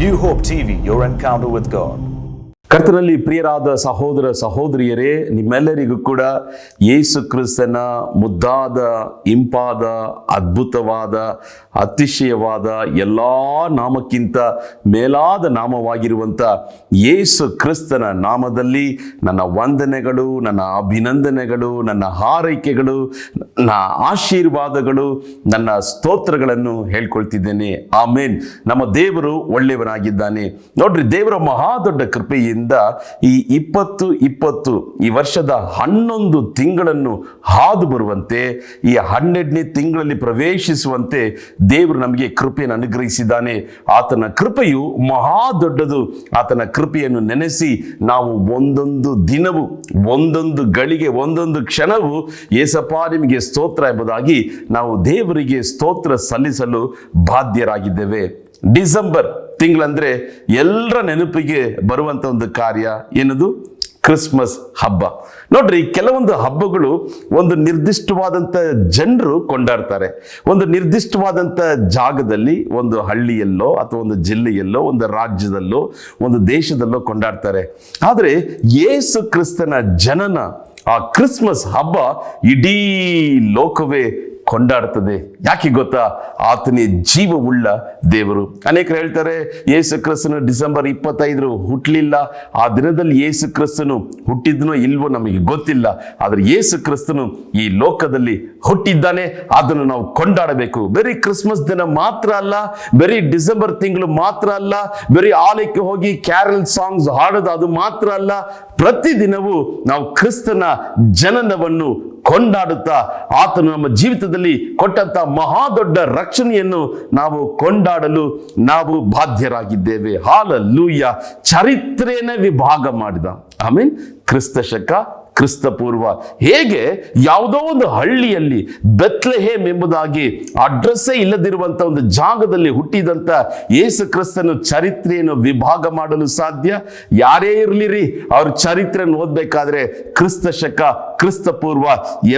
New Hope TV, your encounter with God. ಕರ್ತನಲ್ಲಿ ಪ್ರಿಯರಾದ ಸಹೋದರ ಸಹೋದರಿಯರೇ, ನಿಮ್ಮೆಲ್ಲರಿಗೂ ಕೂಡ ಯೇಸು ಕ್ರಿಸ್ತನ ಮುದ್ದಾದ, ಇಂಪಾದ, ಅದ್ಭುತವಾದ, ಅತಿಶಯವಾದ, ಎಲ್ಲ ನಾಮಕ್ಕಿಂತ ಮೇಲಾದ ನಾಮವಾಗಿರುವಂಥ ಯೇಸು ಕ್ರಿಸ್ತನ ನಾಮದಲ್ಲಿ ನನ್ನ ವಂದನೆಗಳು, ನನ್ನ ಅಭಿನಂದನೆಗಳು, ನನ್ನ ಹಾರೈಕೆಗಳು, ನನ್ನ ಆಶೀರ್ವಾದಗಳು, ನನ್ನ ಸ್ತೋತ್ರಗಳನ್ನು ಹೇಳ್ಕೊಳ್ತಿದ್ದೇನೆ. ಆಮೇನ್. ನಮ್ಮ ದೇವರು ಒಳ್ಳೆಯವನಾಗಿದ್ದಾನೆ. ನೋಡ್ರಿ, ದೇವರ ಮಹಾದೊಡ್ಡ ಕೃಪೆಯಿಂದ ಈ 2020 ಈ ವರ್ಷದ 11 ತಿಂಗಳನ್ನು ಹಾದು ಬರುವಂತೆ, ಈ 12ನೇ ತಿಂಗಳಲ್ಲಿ ಪ್ರವೇಶಿಸುವಂತೆ ದೇವರು ನಮಗೆ ಕೃಪೆಯನ್ನು ಅನುಗ್ರಹಿಸಿದ್ದಾನೆ. ಆತನ ಕೃಪೆಯು ಮಹಾ ದೊಡ್ಡದು. ಆತನ ಕೃಪೆಯನ್ನು ನೆನೆಸಿ ನಾವು ಒಂದೊಂದು ದಿನವೂ, ಒಂದೊಂದು ಗಳಿಗೆ, ಒಂದೊಂದು ಕ್ಷಣವೂ ಏಸಪ್ಪ ನಿಮಗೆ ಸ್ತೋತ್ರ ಎಂಬುದಾಗಿ ನಾವು ದೇವರಿಗೆ ಸ್ತೋತ್ರ ಸಲ್ಲಿಸಲು ಬಾಧ್ಯರಾಗಿದ್ದೇವೆ. ಡಿಸೆಂಬರ್ ತಿಂಗಳಂದ್ರೆ ಎಲ್ಲರ ನೆನಪಿಗೆ ಬರುವಂತ ಒಂದು ಕಾರ್ಯ ಏನದು? ಕ್ರಿಸ್ಮಸ್ ಹಬ್ಬ. ನೋಡ್ರಿ, ಕೆಲವೊಂದು ಹಬ್ಬಗಳು ಒಂದು ನಿರ್ದಿಷ್ಟವಾದಂಥ ಜನರು ಕೊಂಡಾಡ್ತಾರೆ. ಒಂದು ನಿರ್ದಿಷ್ಟವಾದಂಥ ಜಾಗದಲ್ಲಿ, ಒಂದು ಹಳ್ಳಿಯಲ್ಲೋ ಅಥವಾ ಒಂದು ಜಿಲ್ಲೆಯಲ್ಲೋ, ಒಂದು ರಾಜ್ಯದಲ್ಲೋ, ಒಂದು ದೇಶದಲ್ಲೋ ಕೊಂಡಾಡ್ತಾರೆ. ಆದರೆ ಯೇಸು ಕ್ರಿಸ್ತನ ಜನನ, ಆ ಕ್ರಿಸ್ಮಸ್ ಹಬ್ಬ ಇಡೀ ಲೋಕವೇ ಕೊಂಡಾಡ್ತದೆ. ಯಾಕೆ ಗೊತ್ತಾ? ಆತನೇ ಜೀವವುಳ್ಳ ದೇವರು. ಅನೇಕರು ಹೇಳ್ತಾರೆ ಯೇಸು ಕ್ರಿಸ್ತನು ಡಿಸೆಂಬರ್ 25 ಹುಟ್ಟಲಿಲ್ಲ. ಆ ದಿನದಲ್ಲಿ ಯೇಸು ಕ್ರಿಸ್ತನು ಹುಟ್ಟಿದ್ನೋ ಇಲ್ವೋ ನಮಗೆ ಗೊತ್ತಿಲ್ಲ. ಆದರೆ ಯೇಸು ಕ್ರಿಸ್ತನು ಈ ಲೋಕದಲ್ಲಿ ಹುಟ್ಟಿದ್ದಾನೆ. ಅದನ್ನು ನಾವು ಕೊಂಡಾಡಬೇಕು. ಬರೀ ಕ್ರಿಸ್ಮಸ್ ದಿನ ಮಾತ್ರ ಅಲ್ಲ, ಬರೀ ಡಿಸೆಂಬರ್ ತಿಂಗಳು ಮಾತ್ರ ಅಲ್ಲ, ಬರೀ ಆಲಯಕ್ಕೆ ಹೋಗಿ ಕ್ಯಾರಲ್ ಸಾಂಗ್ಸ್ ಹಾಡೋದು ಅದು ಮಾತ್ರ ಅಲ್ಲ. ಪ್ರತಿದಿನವೂ ನಾವು ಕ್ರಿಸ್ತನ ಜನನವನ್ನು ಕೊಂಡಾಡುತ್ತಾ, ಆತನು ನಮ್ಮ ಜೀವಿತದಲ್ಲಿ ಕೊಟ್ಟಂತ ಮಹಾದೊಡ್ಡ ರಕ್ಷಣೆಯನ್ನು ನಾವು ಕೊಂಡಾಡಲು ನಾವು ಬಾಧ್ಯರಾಗಿದ್ದೇವೆ. ಹಾಲೆಲೂಯಾ. ಚರಿತ್ರೆಯನ್ನೇ ವಿಭಾಗ ಮಾಡಿದ. ಆಮೇನ್. ಕ್ರಿಸ್ತ ಶಕ, ಕ್ರಿಸ್ತ ಪೂರ್ವ. ಹೇಗೆ ಯಾವುದೋ ಒಂದು ಹಳ್ಳಿಯಲ್ಲಿ ಬೆತ್ಲೆಹೇಮ್ ಎಂಬುದಾಗಿ ಅಡ್ರೆಸ್ಸೇ ಇಲ್ಲದಿರುವಂತ ಒಂದು ಜಾಗದಲ್ಲಿ ಹುಟ್ಟಿದಂತ ಯೇಸು ಕ್ರಿಸ್ತನ ಚರಿತ್ರೆಯನ್ನು ವಿಭಾಗ ಮಾಡಲು ಸಾಧ್ಯ? ಯಾರೇ ಇರಲಿರಿ, ಅವ್ರ ಚರಿತ್ರೆಯನ್ನು ಓದ್ಬೇಕಾದ್ರೆ ಕ್ರಿಸ್ತ ಶಕ, ಕ್ರಿಸ್ತ ಪೂರ್ವ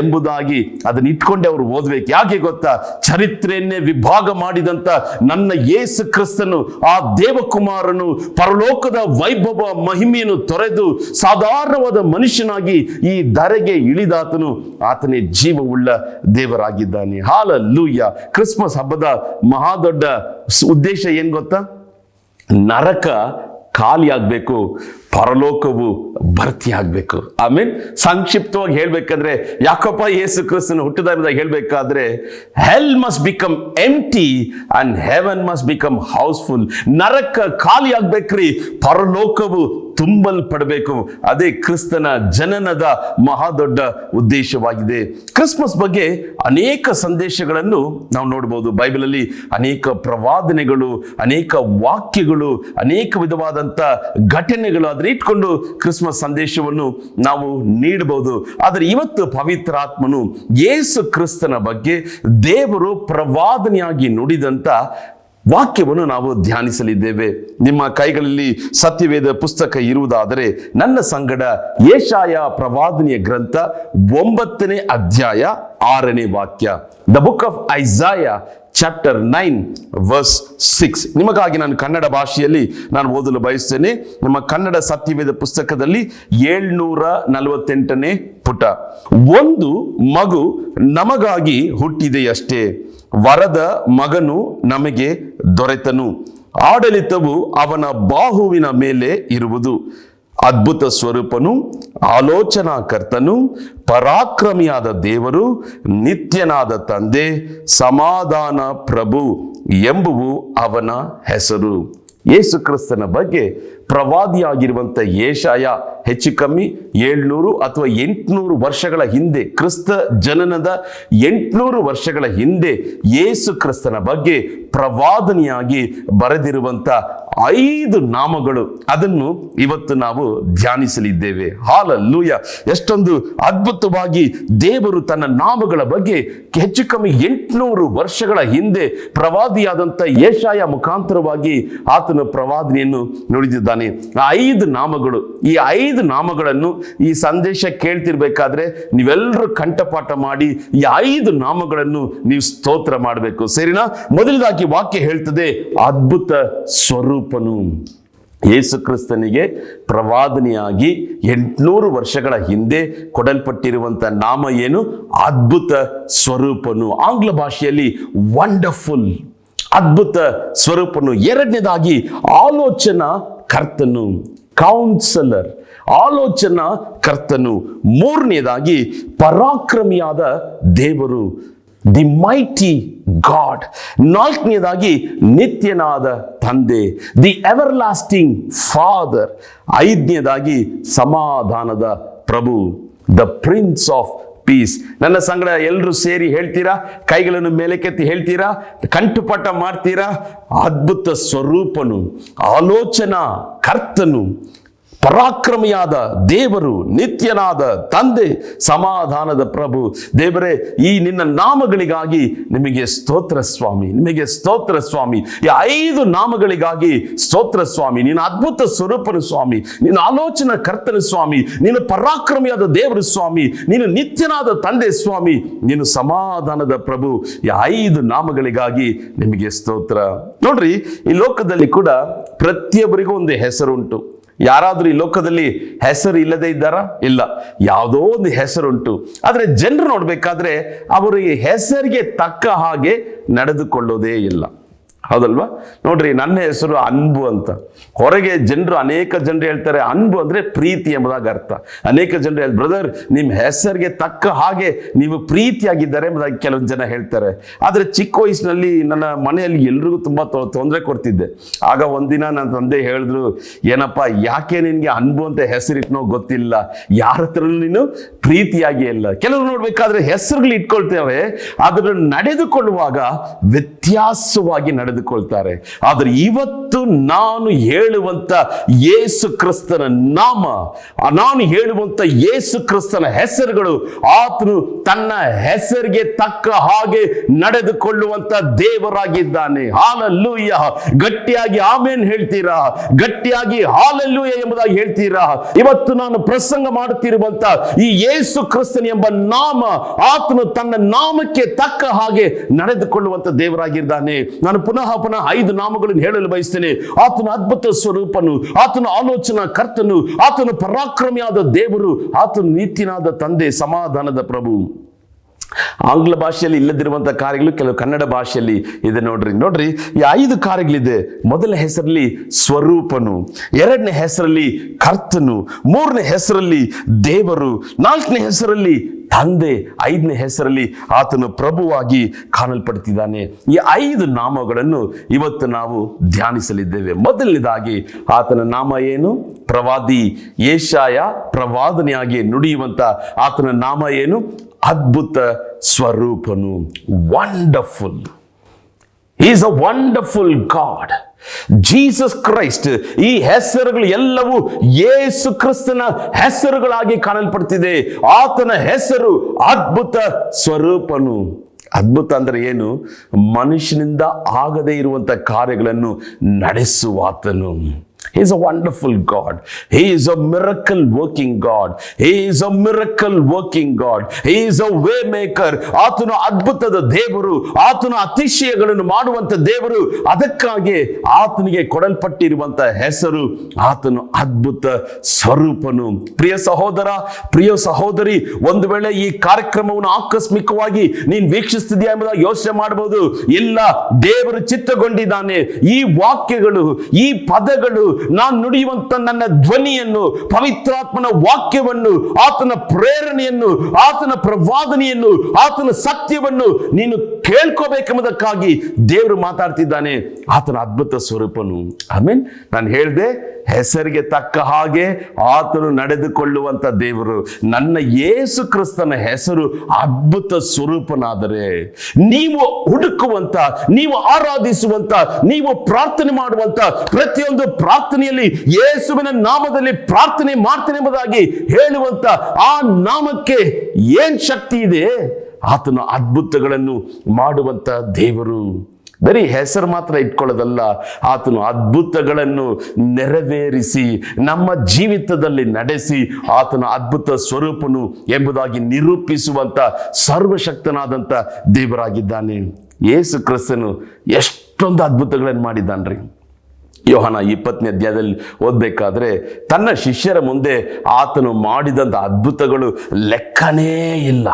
ಎಂಬುದಾಗಿ ಅದನ್ನ ಇಟ್ಕೊಂಡೆ ಅವರು ಓದ್ಬೇಕು. ಯಾಕೆ ಗೊತ್ತಾ? ಚರಿತ್ರೆಯನ್ನೇ ವಿಭಾಗ ಮಾಡಿದಂತ ನನ್ನ ಯೇಸು ಕ್ರಿಸ್ತನು, ಆ ದೇವಕುಮಾರನು ಪರಲೋಕದ ವೈಭವ ಮಹಿಮೆಯನ್ನು ತೊರೆದು ಸಾಧಾರಣವಾದ ಮನುಷ್ಯನಾಗಿ ಈ ಧರೆಗೆ ಇಳಿದಾತನು, ಆತನೇ ಜೀವವುಳ್ಳ ದೇವರಾಗಿದ್ದಾನೆ. ಹಾಲೆಲೂಯಾ. ಕ್ರಿಸ್ಮಸ್ ಹಬ್ಬದ ಮಹಾದೊಡ್ಡ ಉದ್ದೇಶ ಏನ್ ಗೊತ್ತಾ? ನರಕ ಖಾಲಿ ಆಗ್ಬೇಕು, ಪರಲೋಕವು ಭರ್ತಿ ಆಗ್ಬೇಕು. ಆಮೇಲೆ ಸಂಕ್ಷಿಪ್ತವಾಗಿ ಹೇಳ್ಬೇಕಂದ್ರೆ, ಯಾಕಪ್ಪ ಯೇಸು ಕ್ರಿಸ್ತನ ಹುಟ್ಟಿದಾಗ ಹೇಳ್ಬೇಕಾದ್ರೆ, hell must become empty and heaven must become housefull. ನರಕ ಖಾಲಿ ಆಗ್ಬೇಕ್ರಿ, ಪರಲೋಕವು ತುಂಬಲ್ಪಡಬೇಕು. ಅದೇ ಕ್ರಿಸ್ತನ ಜನನದ ಮಹಾದೊಡ್ಡ ಉದ್ದೇಶವಾಗಿದೆ. ಕ್ರಿಸ್ಮಸ್ ಬಗ್ಗೆ ಅನೇಕ ಸಂದೇಶಗಳನ್ನು ನಾವು ನೋಡಬಹುದು. ಬೈಬಲಲ್ಲಿ ಅನೇಕ ಪ್ರವಾದನೆಗಳು, ಅನೇಕ ವಾಕ್ಯಗಳು, ಅನೇಕ ವಿಧವಾದಂತ ಘಟನೆಗಳು ಅದನ್ನ ಇಟ್ಕೊಂಡು ಕ್ರಿಸ್ಮಸ್ ಸಂದೇಶವನ್ನು ನಾವು ನೀಡಬಹುದು. ಆದರೆ ಇವತ್ತು ಪವಿತ್ರಾತ್ಮನು ಯೇಸು ಕ್ರಿಸ್ತನ ಬಗ್ಗೆ ದೇವರು ಪ್ರವಾದನೆಯಾಗಿ ನುಡಿದಂತ ವಾಕ್ಯವನ್ನು ನಾವು ಧ್ಯಾನಿಸಲಿದ್ದೇವೆ. ನಿಮ್ಮ ಕೈಗಳಲ್ಲಿ ಸತ್ಯವೇದ ಪುಸ್ತಕ ಇರುವುದಾದರೆ ನನ್ನ ಸಂಗಡ ಯೆಶಾಯ ಪ್ರವಾದನೆಯ ಗ್ರಂಥ 9ನೇ ಅಧ್ಯಾಯ 6ನೇ ವಾಕ್ಯ. The book of Isaiah chapter 9 verse 6. ನಿಮಗಾಗಿ ನಾನು ಕನ್ನಡ ಭಾಷೆಯಲ್ಲಿ ನಾನು ಓದಲು ಬಯಸ್ತೇನೆ. ನಮ್ಮ ಕನ್ನಡ ಸತ್ಯವೇದ ಪುಸ್ತಕದಲ್ಲಿ 748ನೇ ಪುಟ. ಒಂದು ಮಗು ನಮಗಾಗಿ ಹುಟ್ಟಿದೆಯಷ್ಟೇ, ವರದ ಮಗನು ನಮಗೆ ದೊರೆತನು, ಆಡಳಿತವು ಅವನ ಬಾಹುವಿನ ಮೇಲೆ ಇರುವುದು. ಅದ್ಭುತ ಸ್ವರೂಪನು, ಆಲೋಚನಾಕರ್ತನು, ಪರಾಕ್ರಮಿಯಾದ ದೇವರು, ನಿತ್ಯನಾದ ತಂದೆ, ಸಮಾಧಾನ ಪ್ರಭು ಎಂಬುವು ಅವನ ಹೆಸರು. ಯೇಸು ಕ್ರಿಸ್ತನ ಬಗ್ಗೆ ಪ್ರವಾದಿಯಾಗಿರುವಂಥ ಯೆಶಾಯ ಹೆಚ್ಚು ಕಮ್ಮಿ 700 ಅಥವಾ 800 ವರ್ಷಗಳ ಹಿಂದೆ, ಕ್ರಿಸ್ತ ಜನನದ 800 ವರ್ಷಗಳ ಹಿಂದೆ ಯೇಸು ಕ್ರಿಸ್ತನ ಬಗ್ಗೆ ಪ್ರವಾದನೆಯಾಗಿ ಬರೆದಿರುವಂತ 5 ನಾಮಗಳು, ಅದನ್ನು ಇವತ್ತು ನಾವು ಧ್ಯಾನಿಸಲಿದ್ದೇವೆ. ಹಾಲೆಲೂಯಾ. ಎಷ್ಟೊಂದು ಅದ್ಭುತವಾಗಿ ದೇವರು ತನ್ನ ನಾಮಗಳ ಬಗ್ಗೆ ಹೆಚ್ಚು ಕಮ್ಮಿ 800 ವರ್ಷಗಳ ಹಿಂದೆ ಪ್ರವಾದಿಯಾದಂಥ ಯೆಶಾಯ ಮುಖಾಂತರವಾಗಿ ಆತನ ಪ್ರವಾದನೆಯನ್ನು ನುಡಿದಿದ್ದಾನೆ. ಕೊಡ್ತಾನೆ. ಆ 5 ನಾಮಗಳು, ಈ 5 ನಾಮಗಳನ್ನು ಈ ಸಂದೇಶ ಕೇಳ್ತಿರ್ಬೇಕಾದ್ರೆ ನೀವೆಲ್ಲರೂ ಕಂಠಪಾಠ ಮಾಡಿ ಈ 5 ನಾಮಗಳನ್ನು ನೀವು ಸ್ತೋತ್ರ ಮಾಡಬೇಕು. ಸರಿನಾ? ಮೊದಲದಾಗಿ ವಾಕ್ಯ ಹೇಳ್ತದೆ, ಅದ್ಭುತ ಸ್ವರೂಪನು. ಯೇಸು ಕ್ರಿಸ್ತನಿಗೆ ಪ್ರವಾದನೆಯಾಗಿ 800 ವರ್ಷಗಳ ಹಿಂದೆ ಕೊಡಲ್ಪಟ್ಟಿರುವಂತ ನಾಮ ಏನು? ಅದ್ಭುತ ಸ್ವರೂಪನು. ಆಂಗ್ಲ ಭಾಷೆಯಲ್ಲಿ ವಂಡರ್ಫುಲ್, ಅದ್ಭುತ ಸ್ವರೂಪನು. ಎರಡನೇದಾಗಿ ಆಲೋಚನಾ ಕರ್ತನು, ಕೌನ್ಸಲರ್, ಆಲೋಚನಾ ಕರ್ತನು. ಮೂರನೇದಾಗಿ ಪರಾಕ್ರಮಿಯಾದ ದೇವರು, ದಿ ಮೈಟಿ ಗಾಡ್. ನಾಲ್ಕನೇದಾಗಿ ನಿತ್ಯನಾದ ತಂದೆ, ದಿ ಎವರ್ ಲಾಸ್ಟಿಂಗ್ ಫಾದರ್. ಐದನೇದಾಗಿ ಸಮಾಧಾನದ ಪ್ರಭು, ದ ಪ್ರಿನ್ಸ್ ಆಫ್ ಪೀಸ್. ನನ್ನ ಸಂಗಡ ಎಲ್ಲರೂ ಸೇರಿ ಹೇಳ್ತೀರಾ? ಕೈಗಳನ್ನು ಮೇಲಕ್ಕೆತ್ತಿ ಹೇಳ್ತೀರಾ? ಕಂಠಪಾಠ ಮಾಡ್ತೀರಾ? ಅದ್ಭುತ ಸ್ವರೂಪನು, ಆಲೋಚನಾ ಕರ್ತನು, ಪರಾಕ್ರಮಿಯಾದ ದೇವರು, ನಿತ್ಯನಾದ ತಂದೆ, ಸಮಾಧಾನದ ಪ್ರಭು. ದೇವರೇ, ಈ ನಿನ್ನ ನಾಮಗಳಿಗಾಗಿ ನಿಮಗೆ ಸ್ತೋತ್ರ ಸ್ವಾಮಿ, ನಿಮಗೆ ಸ್ತೋತ್ರ ಸ್ವಾಮಿ. ಈ 5 ನಾಮಗಳಿಗಾಗಿ ಸ್ತೋತ್ರ ಸ್ವಾಮಿ. ನಿನ್ನ ಅದ್ಭುತ ಸ್ವರೂಪನು ಸ್ವಾಮಿ, ನಿನ್ನ ಆಲೋಚನಾ ಕರ್ತನ ಸ್ವಾಮಿ, ನೀನು ಪರಾಕ್ರಮಿಯಾದ ದೇವರು ಸ್ವಾಮಿ, ನೀನು ನಿತ್ಯನಾದ ತಂದೆ ಸ್ವಾಮಿ, ನೀನು ಸಮಾಧಾನದ ಪ್ರಭು. ಈ 5 ನಾಮಗಳಿಗಾಗಿ ನಿಮಗೆ ಸ್ತೋತ್ರ. ನೋಡ್ರಿ, ಈ ಲೋಕದಲ್ಲಿ ಕೂಡ ಪ್ರತಿಯೊಬ್ಬರಿಗೂ ಒಂದು ಹೆಸರುಂಟು. ಯಾರಾದ್ರೂ ಈ ಲೋಕದಲ್ಲಿ ಹೆಸರು ಇಲ್ಲದೆ ಇದ್ದಾರಾ? ಇಲ್ಲ, ಯಾವುದೋ ಒಂದು ಹೆಸರುಂಟು. ಆದ್ರೆ ಜನರು ನೋಡ್ಬೇಕಾದ್ರೆ ಅವರಿಗೆ ಹೆಸರಿಗೆ ತಕ್ಕ ಹಾಗೆ ನಡೆದುಕೊಳ್ಳೋದೇ ಇಲ್ಲ. ಹೌದಲ್ವಾ? ನೋಡ್ರಿ, ನನ್ನ ಹೆಸರು ಅನ್ಬು ಅಂತ. ಹೊರಗೆ ಜನರು, ಅನೇಕ ಜನರು ಹೇಳ್ತಾರೆ ಅನ್ಬು ಅಂದ್ರೆ ಪ್ರೀತಿ ಎಂಬುದಾಗಿ ಅರ್ಥ. ಅನೇಕ ಜನರು ಹೇಳಿ, ಬ್ರದರ್ ನಿಮ್ಮ ಹೆಸರಿಗೆ ತಕ್ಕ ಹಾಗೆ ನೀವು ಪ್ರೀತಿಯಾಗಿದ್ದಾರೆ ಎಂಬುದಾಗಿ ಕೆಲವೊಂದು ಜನ ಹೇಳ್ತಾರೆ. ಆದ್ರೆ ಚಿಕ್ಕ ವಯಸ್ಸಿನಲ್ಲಿ ನನ್ನ ಮನೆಯಲ್ಲಿ ಎಲ್ರಿಗೂ ತುಂಬಾ ತೊಂದರೆ ಕೊಡ್ತಿದ್ದೆ. ಆಗ ಒಂದಿನ ನನ್ನ ತಂದೆ ಹೇಳಿದ್ರು, ಏನಪ್ಪ, ಯಾಕೆ ನಿನ್ಗೆ ಅನ್ಬು ಅಂತ ಹೆಸರಿಟ್ನೋ ಗೊತ್ತಿಲ್ಲ, ಯಾರ ಹತ್ರನೂ ನೀನು ಪ್ರೀತಿಯಾಗಿ ಇಲ್ಲ. ಕೆಲವರು ನೋಡ್ಬೇಕಾದ್ರೆ ಹೆಸರುಗಳು ಇಟ್ಕೊಳ್ತೇವೆ, ಆದ್ರೆ ನಡೆದುಕೊಳ್ಳುವಾಗ ವ್ಯತ್ಯಾಸವಾಗಿ ನಡೆದುಕೊಳ್ತಾರೆ. ಆದ್ರೆ ಇವತ್ತು ನಾನು ಹೇಳುವಂತ ಯೇಸು ಕ್ರಿಸ್ತನ ನಾಮ, ನಾನು ಹೇಳುವಂತ ಯೇಸು ಕ್ರಿಸ್ತನ ಹೆಸರುಗಳು, ಆತನು ತನ್ನ ಹೆಸರಿಗೆ ತಕ್ಕ ಹಾಗೆ ನಡೆದುಕೊಳ್ಳುವಂತ ದೇವರಾಗಿದ್ದಾನೆ. ಹಾಲೆಲೂಯ. ಗಟ್ಟಿಯಾಗಿ ಆಮೆನ್ ಹೇಳ್ತೀರಾ? ಗಟ್ಟಿಯಾಗಿ ಹಾಲೆಲೂಯ ಎಂಬುದಾಗಿ ಹೇಳ್ತೀರಾ? ಇವತ್ತು ನಾನು ಪ್ರಸಂಗ ಮಾಡುತ್ತಿರುವಂತ ಈ ಯೇಸು ಕ್ರಿಸ್ತನ ಎಂಬ ನಾಮ, ಆತನು ತನ್ನ ನಾಮಕ್ಕೆ ತಕ್ಕ ಹಾಗೆ ನಡೆದುಕೊಳ್ಳುವಂತ ದೇವರಾಗಿದ್ದಾನೆ. ನಾನು ಪುನಃ 5 ನಾಮಗಳನ್ನು ಹೇಳಲು ಬಯಸ್ತೇನೆ. ಆತನು ಅದ್ಭುತ ಸ್ವರೂಪನು, ಆತನು ಆಲೋಚನಾ ಕರ್ತನು, ಆತನು ಪರಾಕ್ರಮಿಯಾದ ದೇವರು, ಆತನು ನಿತ್ಯನಾದ ತಂದೆ, ಸಮಾಧಾನದ ಪ್ರಭು. ಆಂಗ್ಲ ಭಾಷೆಯಲ್ಲಿ ಇಲ್ಲದಿರುವಂತಹ ಕಾರ್ಯಗಳು ಕೆಲವು ಕನ್ನಡ ಭಾಷೆಯಲ್ಲಿ ಇದೆ. ನೋಡ್ರಿ ಈ 5 ಕಾರ್ಯಗಳಿದೆ. ಮೊದಲ ಹೆಸರಲ್ಲಿ ಸ್ವರೂಪನು, ಎರಡನೇ ಹೆಸರಲ್ಲಿ ಕರ್ತನು, ಮೂರನೇ ಹೆಸರಲ್ಲಿ ದೇವರು, ನಾಲ್ಕನೇ ಹೆಸರಲ್ಲಿ ತಂದೆ, 5ನೇ ಹೆಸರಲ್ಲಿ ಆತನು ಪ್ರಭುವಾಗಿ ಕಾಣಲ್ಪಡ್ತಿದ್ದಾನೆ. ಈ 5 ನಾಮಗಳನ್ನು ಇವತ್ತು ನಾವು ಧ್ಯಾನಿಸಲಿದ್ದೇವೆ. ಮೊದಲನೇದಾಗಿ ಆತನ ನಾಮ ಏನು? ಪ್ರವಾದಿ ಯೆಶಾಯ ಪ್ರವಾದನೆಯಾಗಿ ನುಡಿಯುವಂತ ಆತನ ನಾಮ ಏನು? ಅದ್ಭುತ ಸ್ವರೂಪನು, wonderful. He is a wonderful God. Jesus Christ. ಈ ಹೆಸರುಗಳು ಎಲ್ಲವೂ ಯೇಸು ಕ್ರಿಸ್ತನ ಹೆಸರುಗಳಾಗಿ ಕಾಣಲ್ಪಡ್ತಿದೆ. ಆತನ ಹೆಸರು ಅದ್ಭುತ ಸ್ವರೂಪನು. ಅದ್ಭುತ ಅಂದ್ರೆ ಏನು? ಮನುಷ್ಯನಿಂದ ಆಗದೇ ಇರುವಂತ ಕಾರ್ಯಗಳನ್ನು ನಡೆಸುವಾತನು. He is a wonderful God. He is a miracle working God. He is a miracle working God. He is a way maker. ಆತನು ಅದ್ಭುತದ ದೇವರು, ಆತನು ಅತಿಶಯಗಳನ್ನು ಮಾಡುವಂತ ದೇವರು. ಅದಕ್ಕಾಗಿ ಆತನಿಗೆ ಕೊಡಲ್ಪಟ್ಟಿರುವಂತ ಹೆಸರು ಆತನು ಅದ್ಭುತ ಸ್ವರೂಪನು. ಪ್ರಿಯ ಸಹೋದರ, ಪ್ರಿಯ ಸಹೋದರಿ, ಒಂದು ವೇಳೆ ಈ ಕಾರ್ಯಕ್ರಮವನ್ನು ಆಕಸ್ಮಿಕವಾಗಿ ನೀನು ವೀಕ್ಷಿಸ್ತಿದ್ಯಾ ಎಂಬುದಾಗಿ ಯೋಚನೆ ಮಾಡಬಹುದು. ಇಲ್ಲ, ದೇವರು ಚಿತ್ತಗೊಂಡಿದ್ದಾನೆ. ಈ ವಾಕ್ಯಗಳು, ಈ ಪದಗಳು, ನಾನು ನುಡಿಯುವಂತ ನನ್ನ ಧ್ವನಿಯನ್ನು, ಪವಿತ್ರಾತ್ಮನ ವಾಕ್ಯವನ್ನು, ಆತನ ಪ್ರೇರಣೆಯನ್ನು, ಆತನ ಪ್ರವಾದನೆಯನ್ನು, ಆತನ ಸತ್ಯವನ್ನು ನೀನು ಕೇಳ್ಕೋಬೇಕೆಂಬುದಕ್ಕಾಗಿ ದೇವರು ಮಾತಾಡ್ತಿದ್ದಾನೆ. ಆತನ ಅದ್ಭುತ ಸ್ವರೂಪನು. ಆಮೇನ್. ನಾನು ಹೇಳಿದೆ, ಹೆಸರಿಗೆ ತಕ್ಕ ಹಾಗೆ ಆತನು ನಡೆದುಕೊಳ್ಳುವಂತ ದೇವರು. ನನ್ನ ಯೇಸು ಕ್ರಿಸ್ತನ ಹೆಸರು ಅದ್ಭುತ ಸ್ವರೂಪನಾದರೆ, ನೀವು ಹುಡುಕುವಂತ, ನೀವು ಆರಾಧಿಸುವಂತ, ನೀವು ಪ್ರಾರ್ಥನೆ ಮಾಡುವಂತ ಪ್ರತಿಯೊಂದು ಪ್ರಾರ್ಥನೆಯಲ್ಲಿ ಯೇಸುವಿನ ನಾಮದಲ್ಲಿ ಪ್ರಾರ್ಥನೆ ಮಾಡ್ತೇನೆ ಎಂಬುದಾಗಿ ಹೇಳುವಂತ ಆ ನಾಮಕ್ಕೆ ಏನ್ ಶಕ್ತಿ ಇದೆ? ಆತನ ಅದ್ಭುತಗಳನ್ನು ಮಾಡುವಂತ ದೇವರು. ಬರೀ ಹೆಸರು ಮಾತ್ರ ಇಟ್ಕೊಳ್ಳೋದಲ್ಲ, ಆತನು ಅದ್ಭುತಗಳನ್ನು ನೆರವೇರಿಸಿ ನಮ್ಮ ಜೀವಿತದಲ್ಲಿ ನಡೆಸಿ ಆತನ ಅದ್ಭುತ ಸ್ವರೂಪನು ಎಂಬುದಾಗಿ ನಿರೂಪಿಸುವಂತ ಸರ್ವಶಕ್ತನಾದಂಥ ದೇವರಾಗಿದ್ದಾನೆ. ಯೇಸು ಕ್ರಿಸ್ತನು ಎಷ್ಟೊಂದು ಅದ್ಭುತಗಳನ್ನು ಮಾಡಿದ್ದಾನ್ರಿ. ಯೋಹಾನ 20ನೇ ಅಧ್ಯಾಯದಲ್ಲಿ ಓದಬೇಕಾದ್ರೆ ತನ್ನ ಶಿಷ್ಯರ ಮುಂದೆ ಆತನು ಮಾಡಿದಂಥ ಅದ್ಭುತಗಳು ಲೆಕ್ಕನೇ ಇಲ್ಲ,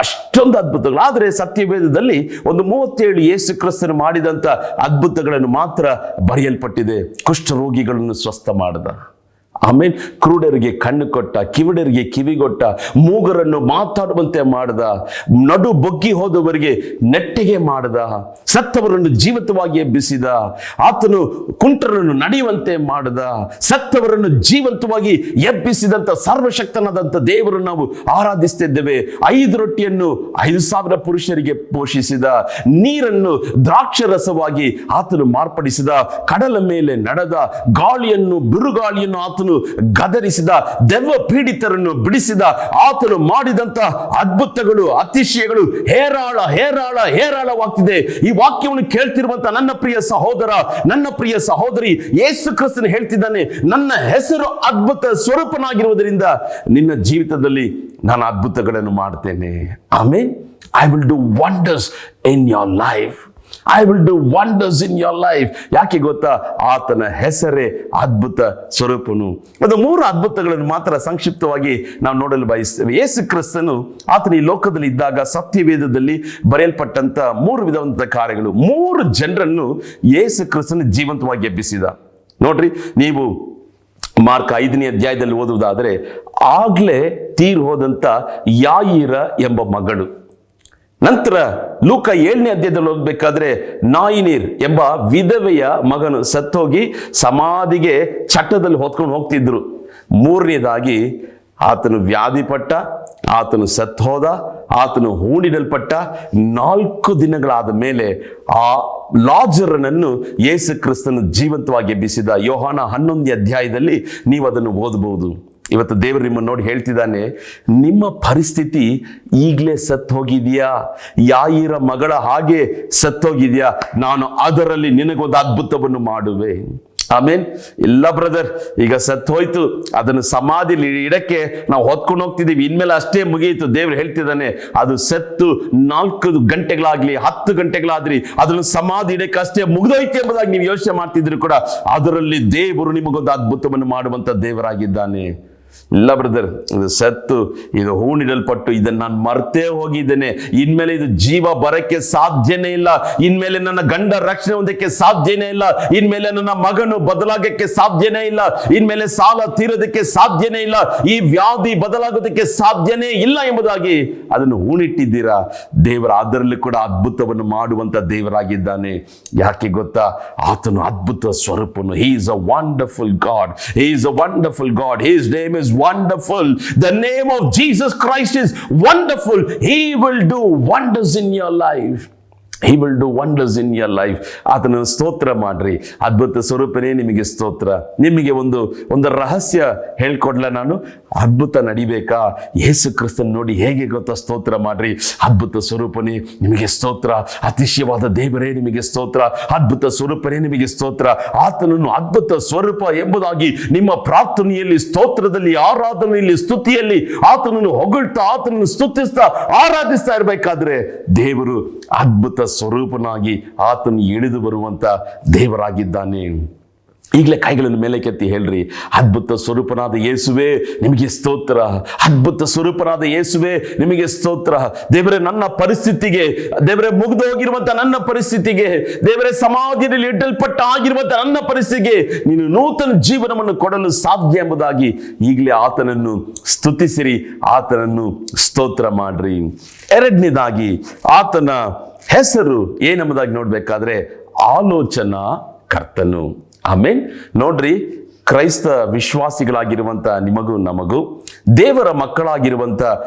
ಅಷ್ಟೊಂದು ಅದ್ಭುತಗಳು. ಆದರೆ ಸತ್ಯವೇದದಲ್ಲಿ ಒಂದು 37 ಯೇಸು ಕ್ರಿಸ್ತನು ಮಾಡಿದಂಥ ಅದ್ಭುತಗಳನ್ನು ಮಾತ್ರ ಬರೆಯಲ್ಪಟ್ಟಿದೆ. ಕುಷ್ಠರೋಗಿಗಳನ್ನು ಸ್ವಸ್ಥ ಮಾಡಿದ, ಆಮೇಲೆ ಕ್ರೂಡರಿಗೆ ಕಣ್ಣು ಕೊಟ್ಟ, ಕಿವಿಡರಿಗೆ ಕಿವಿಗೊಟ್ಟ, ಮೂಗರನ್ನು ಮಾತಾಡುವಂತೆ ಮಾಡಿದ, ನಡು ಬೊಗ್ಗಿ ಹೋದವರಿಗೆ ನೆಟ್ಟಿಗೆ ಮಾಡಿದ, ಸತ್ತವರನ್ನು ಜೀವಂತವಾಗಿ ಎಬ್ಬಿಸಿದ, ಆತನು ಕುಂಟರನ್ನು ನಡೆಯುವಂತೆ ಮಾಡಿದ, ಸತ್ತವರನ್ನು ಜೀವಂತವಾಗಿ ಎಬ್ಬಿಸಿದಂಥ ಸರ್ವಶಕ್ತನಾದಂಥ ದೇವರನ್ನು ನಾವು ಆರಾಧಿಸ್ತಿದ್ದೇವೆ. 5 ರೊಟ್ಟಿಯನ್ನು 5,000 ಪುರುಷರಿಗೆ ಪೋಷಿಸಿದ, ನೀರನ್ನು ದ್ರಾಕ್ಷರಸವಾಗಿ ಆತನು ಮಾರ್ಪಡಿಸಿದ, ಕಡಲ ಮೇಲೆ ನಡೆದ, ಗಾಳಿಯನ್ನು ಬಿರುಗಾಳಿಯನ್ನು ಆತನು ಗದರಿಸಿದ, ದೆವ್ವ ಪೀಡಿತರನ್ನು ಬಿಡಿಸಿದ. ಆತನು ಮಾಡಿದಂತ ಅದ್ಭುತಗಳು, ಅತಿಶಯಗಳು ಹೇರಾಳ ಹೇರಾಳ ಹೇರಾಳವಾಗ್ತಿದೆ. ಈ ವಾಕ್ಯವನ್ನು ಕೇಳ್ತಿರುವಂತ ನನ್ನ ಪ್ರಿಯ ಸಹೋದರ, ನನ್ನ ಪ್ರಿಯ ಸಹೋದರಿ, ಯೇಸು ಕ್ರಿಸ್ತನು ಹೇಳ್ತಿದ್ದಾನೆ, ನನ್ನ ಹೆಸರು ಅದ್ಭುತ ಸ್ವರೂಪನಾಗಿರುವುದರಿಂದ ನಿನ್ನ ಜೀವಿತದಲ್ಲಿ ನಾನು ಅದ್ಭುತಗಳನ್ನು ಮಾಡ್ತೇನೆ. ಆಮೇಲೆ I will do wonders in your life. I will do wonders in your life. ಯಾಕೆ ಗೊತ್ತಾ? ಆತನ ಹೆಸರೇ ಅದ್ಭುತ ಸ್ವರೂಪನು. ಅದು 3 ಅದ್ಭುತಗಳನ್ನು ಮಾತ್ರ ಸಂಕ್ಷಿಪ್ತವಾಗಿ ನಾವು ನೋಡಲು ಬಯಸ್ತೇವೆ. ಯೇಸು ಕ್ರಿಸ್ತನು ಆತನ ಈ ಲೋಕದಲ್ಲಿ ಇದ್ದಾಗ ಸತ್ಯವೇದದಲ್ಲಿ ಬರೆಯಲ್ಪಟ್ಟಂತ 3 ವಿಧವಾದ ಕಾರ್ಯಗಳು, 3 ಜನರನ್ನು ಯೇಸು ಕ್ರಿಸ್ತನು ಜೀವಂತವಾಗಿ ಎಬ್ಬಿಸಿದ. ನೋಡ್ರಿ, ನೀವು ಮಾರ್ಕ್ 5ನೇ ಅಧ್ಯಾಯದಲ್ಲಿ ಓದುವುದಾದರೆ, ಆಗ್ಲೇ ತೀರ್ ಹೋದಂತ ಯಾಯಿರ ಎಂಬ ಮಗಳು. ನಂತರ ಲೂಕ 7ನೇ ಅಧ್ಯಾಯದಲ್ಲಿ ಓದಬೇಕಾದ್ರೆ ನಾಯಿನೀರ್ ಎಂಬ ವಿಧವೆಯ ಮಗನು ಸತ್ತೋಗಿ ಸಮಾಧಿಗೆ ಚಟ್ಟದಲ್ಲಿ ಹೊತ್ಕೊಂಡು ಹೋಗ್ತಿದ್ರು. 3ನೇದಾಗಿ ಆತನು ವ್ಯಾಧಿಪಟ್ಟ, ಆತನು ಸತ್ತೋದ, ಆತನು ಹೂಣಿಡಲ್ಪಟ್ಟ. 4 ದಿನಗಳಾದ ಮೇಲೆ ಆ ಲಾಜರನನ್ನು ಯೇಸು ಕ್ರಿಸ್ತನು ಜೀವಂತವಾಗಿ ಎಬ್ಬಿಸಿದ. ಯೋಹಾನ 11ನೇ ಅಧ್ಯಾಯದಲ್ಲಿ ನೀವು ಅದನ್ನು ಓದಬಹುದು. ಇವತ್ತು ದೇವರು ನಿಮ್ಮನ್ನು ನೋಡಿ ಹೇಳ್ತಿದ್ದಾನೆ, ನಿಮ್ಮ ಪರಿಸ್ಥಿತಿ ಈಗಲೇ ಸತ್ತು ಹೋಗಿದೆಯಾ? ಯಾಯಿರ ಮಗಳ ಹಾಗೆ ಸತ್ತೋಗಿದೆಯಾ? ನಾನು ಅದರಲ್ಲಿ ನಿನಗೊಂದು ಅದ್ಭುತವನ್ನು ಮಾಡುವೆ. ಆಮೇನ್. ಇಲ್ಲ ಬ್ರದರ್, ಈಗ ಸತ್ತು ಹೋಯ್ತು, ಅದನ್ನು ಸಮಾಧಿಲಿ ಇಡಕ್ಕೆ ನಾವು ಹೊತ್ಕೊಂಡು ಹೋಗ್ತಿದ್ದೀವಿ, ಇನ್ಮೇಲೆ ಅಷ್ಟೇ ಮುಗಿಯಿತು. ದೇವ್ರು ಹೇಳ್ತಿದ್ದಾನೆ, ಅದು ಸತ್ತು 4 ಗಂಟೆಗಳಾಗ್ಲಿ 10 ಗಂಟೆಗಳಾದ್ರಿ ಅದನ್ನು ಸಮಾಧಿ ಇಡಕ್ಕೆ ಅಷ್ಟೇ ಮುಗಿದೋಯ್ತು ಎಂಬುದಾಗಿ ನೀವು ಯೋಚನೆ ಮಾಡ್ತಿದ್ರು ಕೂಡ ಅದರಲ್ಲಿ ದೇವರು ನಿಮಗೊಂದು ಅದ್ಭುತವನ್ನು ಮಾಡುವಂತ ದೇವರಾಗಿದ್ದಾನೆ. ಇಲ್ಲ ಬ್ರದರ್, ಇದು ಸತ್ತು, ಇದು ಹೂಣಿಡಲ್ಪಟ್ಟು, ಇದನ್ನು ನಾನು ಮರ್ತೇ ಹೋಗಿದ್ದೇನೆ, ಇನ್ಮೇಲೆ ಇದು ಜೀವ ಬರಕ್ಕೆ ಸಾಧ್ಯನೇ ಇಲ್ಲ, ಇನ್ಮೇಲೆ ನನ್ನ ಗಂಡ ರಕ್ಷಣೆ ಹೊಂದಕ್ಕೆ ಸಾಧ್ಯನೇ ಇಲ್ಲ, ಇನ್ಮೇಲೆ ನನ್ನ ಮಗನು ಬದಲಾಗಕ್ಕೆ ಸಾಧ್ಯನೇ ಇಲ್ಲ, ಇನ್ಮೇಲೆ ಸಾಲ ತೀರೋದಕ್ಕೆ ಸಾಧ್ಯನೇ ಇಲ್ಲ, ಈ ವ್ಯಾಧಿ ಬದಲಾಗೋದಕ್ಕೆ ಸಾಧ್ಯನೇ ಇಲ್ಲ ಎಂಬುದಾಗಿ ಅದನ್ನು ಹೂಣಿಟ್ಟಿದ್ದೀರಾ. ದೇವರ ಅದರಲ್ಲಿ ಕೂಡ ಅದ್ಭುತವನ್ನು ಮಾಡುವಂತ ದೇವರಾಗಿದ್ದಾನೆ. ಯಾಕೆ ಗೊತ್ತಾ? ಆತನು ಅದ್ಭುತ ಸ್ವರೂಪನು. He is a wonderful God. He is a wonderful God. His name is wonderful. The name of Jesus Christ is wonderful. He will do wonders in your life. He will do wonders in your life. ಆತನ ಸ್ತೋತ್ರ ಮಾಡ್ರಿ. ಅದ್ಭುತ ಸ್ವರೂಪನೇ ನಿಮಗೆ ಸ್ತೋತ್ರ. ನಿಮಗೆ ಒಂದು ರಹಸ್ಯ ಹೇಳ್ಕೊಡ್ಲ ನಾನು. ಅದ್ಭುತ ನಡಿಬೇಕಾ? ಯೇಸು ಕ್ರಿಸ್ತನ್ ನೋಡಿ ಹೇಗೆ ಗೊತ್ತಾ ಸ್ತೋತ್ರ ಮಾಡ್ರಿ. ಅದ್ಭುತ ಸ್ವರೂಪನೇ ನಿಮಗೆ ಸ್ತೋತ್ರ, ಅತಿಶಯವಾದ ದೇವರೇ ನಿಮಗೆ ಸ್ತೋತ್ರ, ಅದ್ಭುತ ಸ್ವರೂಪನೇ ನಿಮಗೆ ಸ್ತೋತ್ರ. ಆತನನ್ನು ಅದ್ಭುತ ಸ್ವರೂಪ ಎಂಬುದಾಗಿ ನಿಮ್ಮ ಪ್ರಾರ್ಥನೆಯಲ್ಲಿ, ಸ್ತೋತ್ರದಲ್ಲಿ, ಆರಾಧನೆಯಲ್ಲಿ, ಸ್ತುತಿಯಲ್ಲಿ ಆತನನ್ನು ಹೊಗಳ್ತಾ, ಆತನನ್ನು ಸ್ತುತಿಸ್ತಾ, ಆರಾಧಿಸ್ತಾ ಇರಬೇಕಾದ್ರೆ ದೇವರು ಅದ್ಭುತ ಸ್ವರೂಪನಾಗಿ ಆತನು ಇಳಿದು ಬರುವಂತ ದೇವರಾಗಿದ್ದಾನೆ. ಈಗಲೇ ಕೈಗಳನ್ನು ಮೇಲೆ ಕೆತ್ತಿ ಹೇಳ್ರಿ, ಅದ್ಭುತ ಸ್ವರೂಪನಾದ ಯೇಸುವೆ ನಿಮಗೆ ಸ್ತೋತ್ರ, ಅದ್ಭುತ ಸ್ವರೂಪನಾದ ಯೇಸುವೆ ನಿಮಗೆ ಸ್ತೋತ್ರ. ದೇವರೇ, ನನ್ನ ಪರಿಸ್ಥಿತಿಗೆ, ದೇವರೇ ಮುಗಿದು ಹೋಗಿರುವಂತ ನನ್ನ ಪರಿಸ್ಥಿತಿಗೆ, ದೇವರೇ ಸಮಾಧಿಯಲ್ಲಿ ಇಡಲ್ಪಟ್ಟ ಆಗಿರುವಂತ ನನ್ನ ಪರಿಸ್ಥಿತಿಗೆ ನೀನು ನೂತನ ಜೀವನವನ್ನು ಕೊಡಲು ಸಾಧ್ಯ ಎಂಬುದಾಗಿ ಈಗಲೇ ಆತನನ್ನು ಸ್ತುತಿಸಿರಿ, ಆತನನ್ನು ಸ್ತೋತ್ರ ಮಾಡ್ರಿ. 2ನೇದಾಗಿ ಆತನ ಹೆಸರು ಏನೆಂಬುದಾಗಿ ನೋಡ್ಬೇಕಾದ್ರೆ ಆಲೋಚನಾ ಕರ್ತನು. ಆಮೇನ್. ನೋಡ್ರಿ, ಕ್ರೈಸ್ತ ವಿಶ್ವಾಸಿಗಳಾಗಿರುವಂತ ನಿಮಗೂ ನಮಗೂ, ದೇವರ ಮಕ್ಕಳಾಗಿರುವಂತ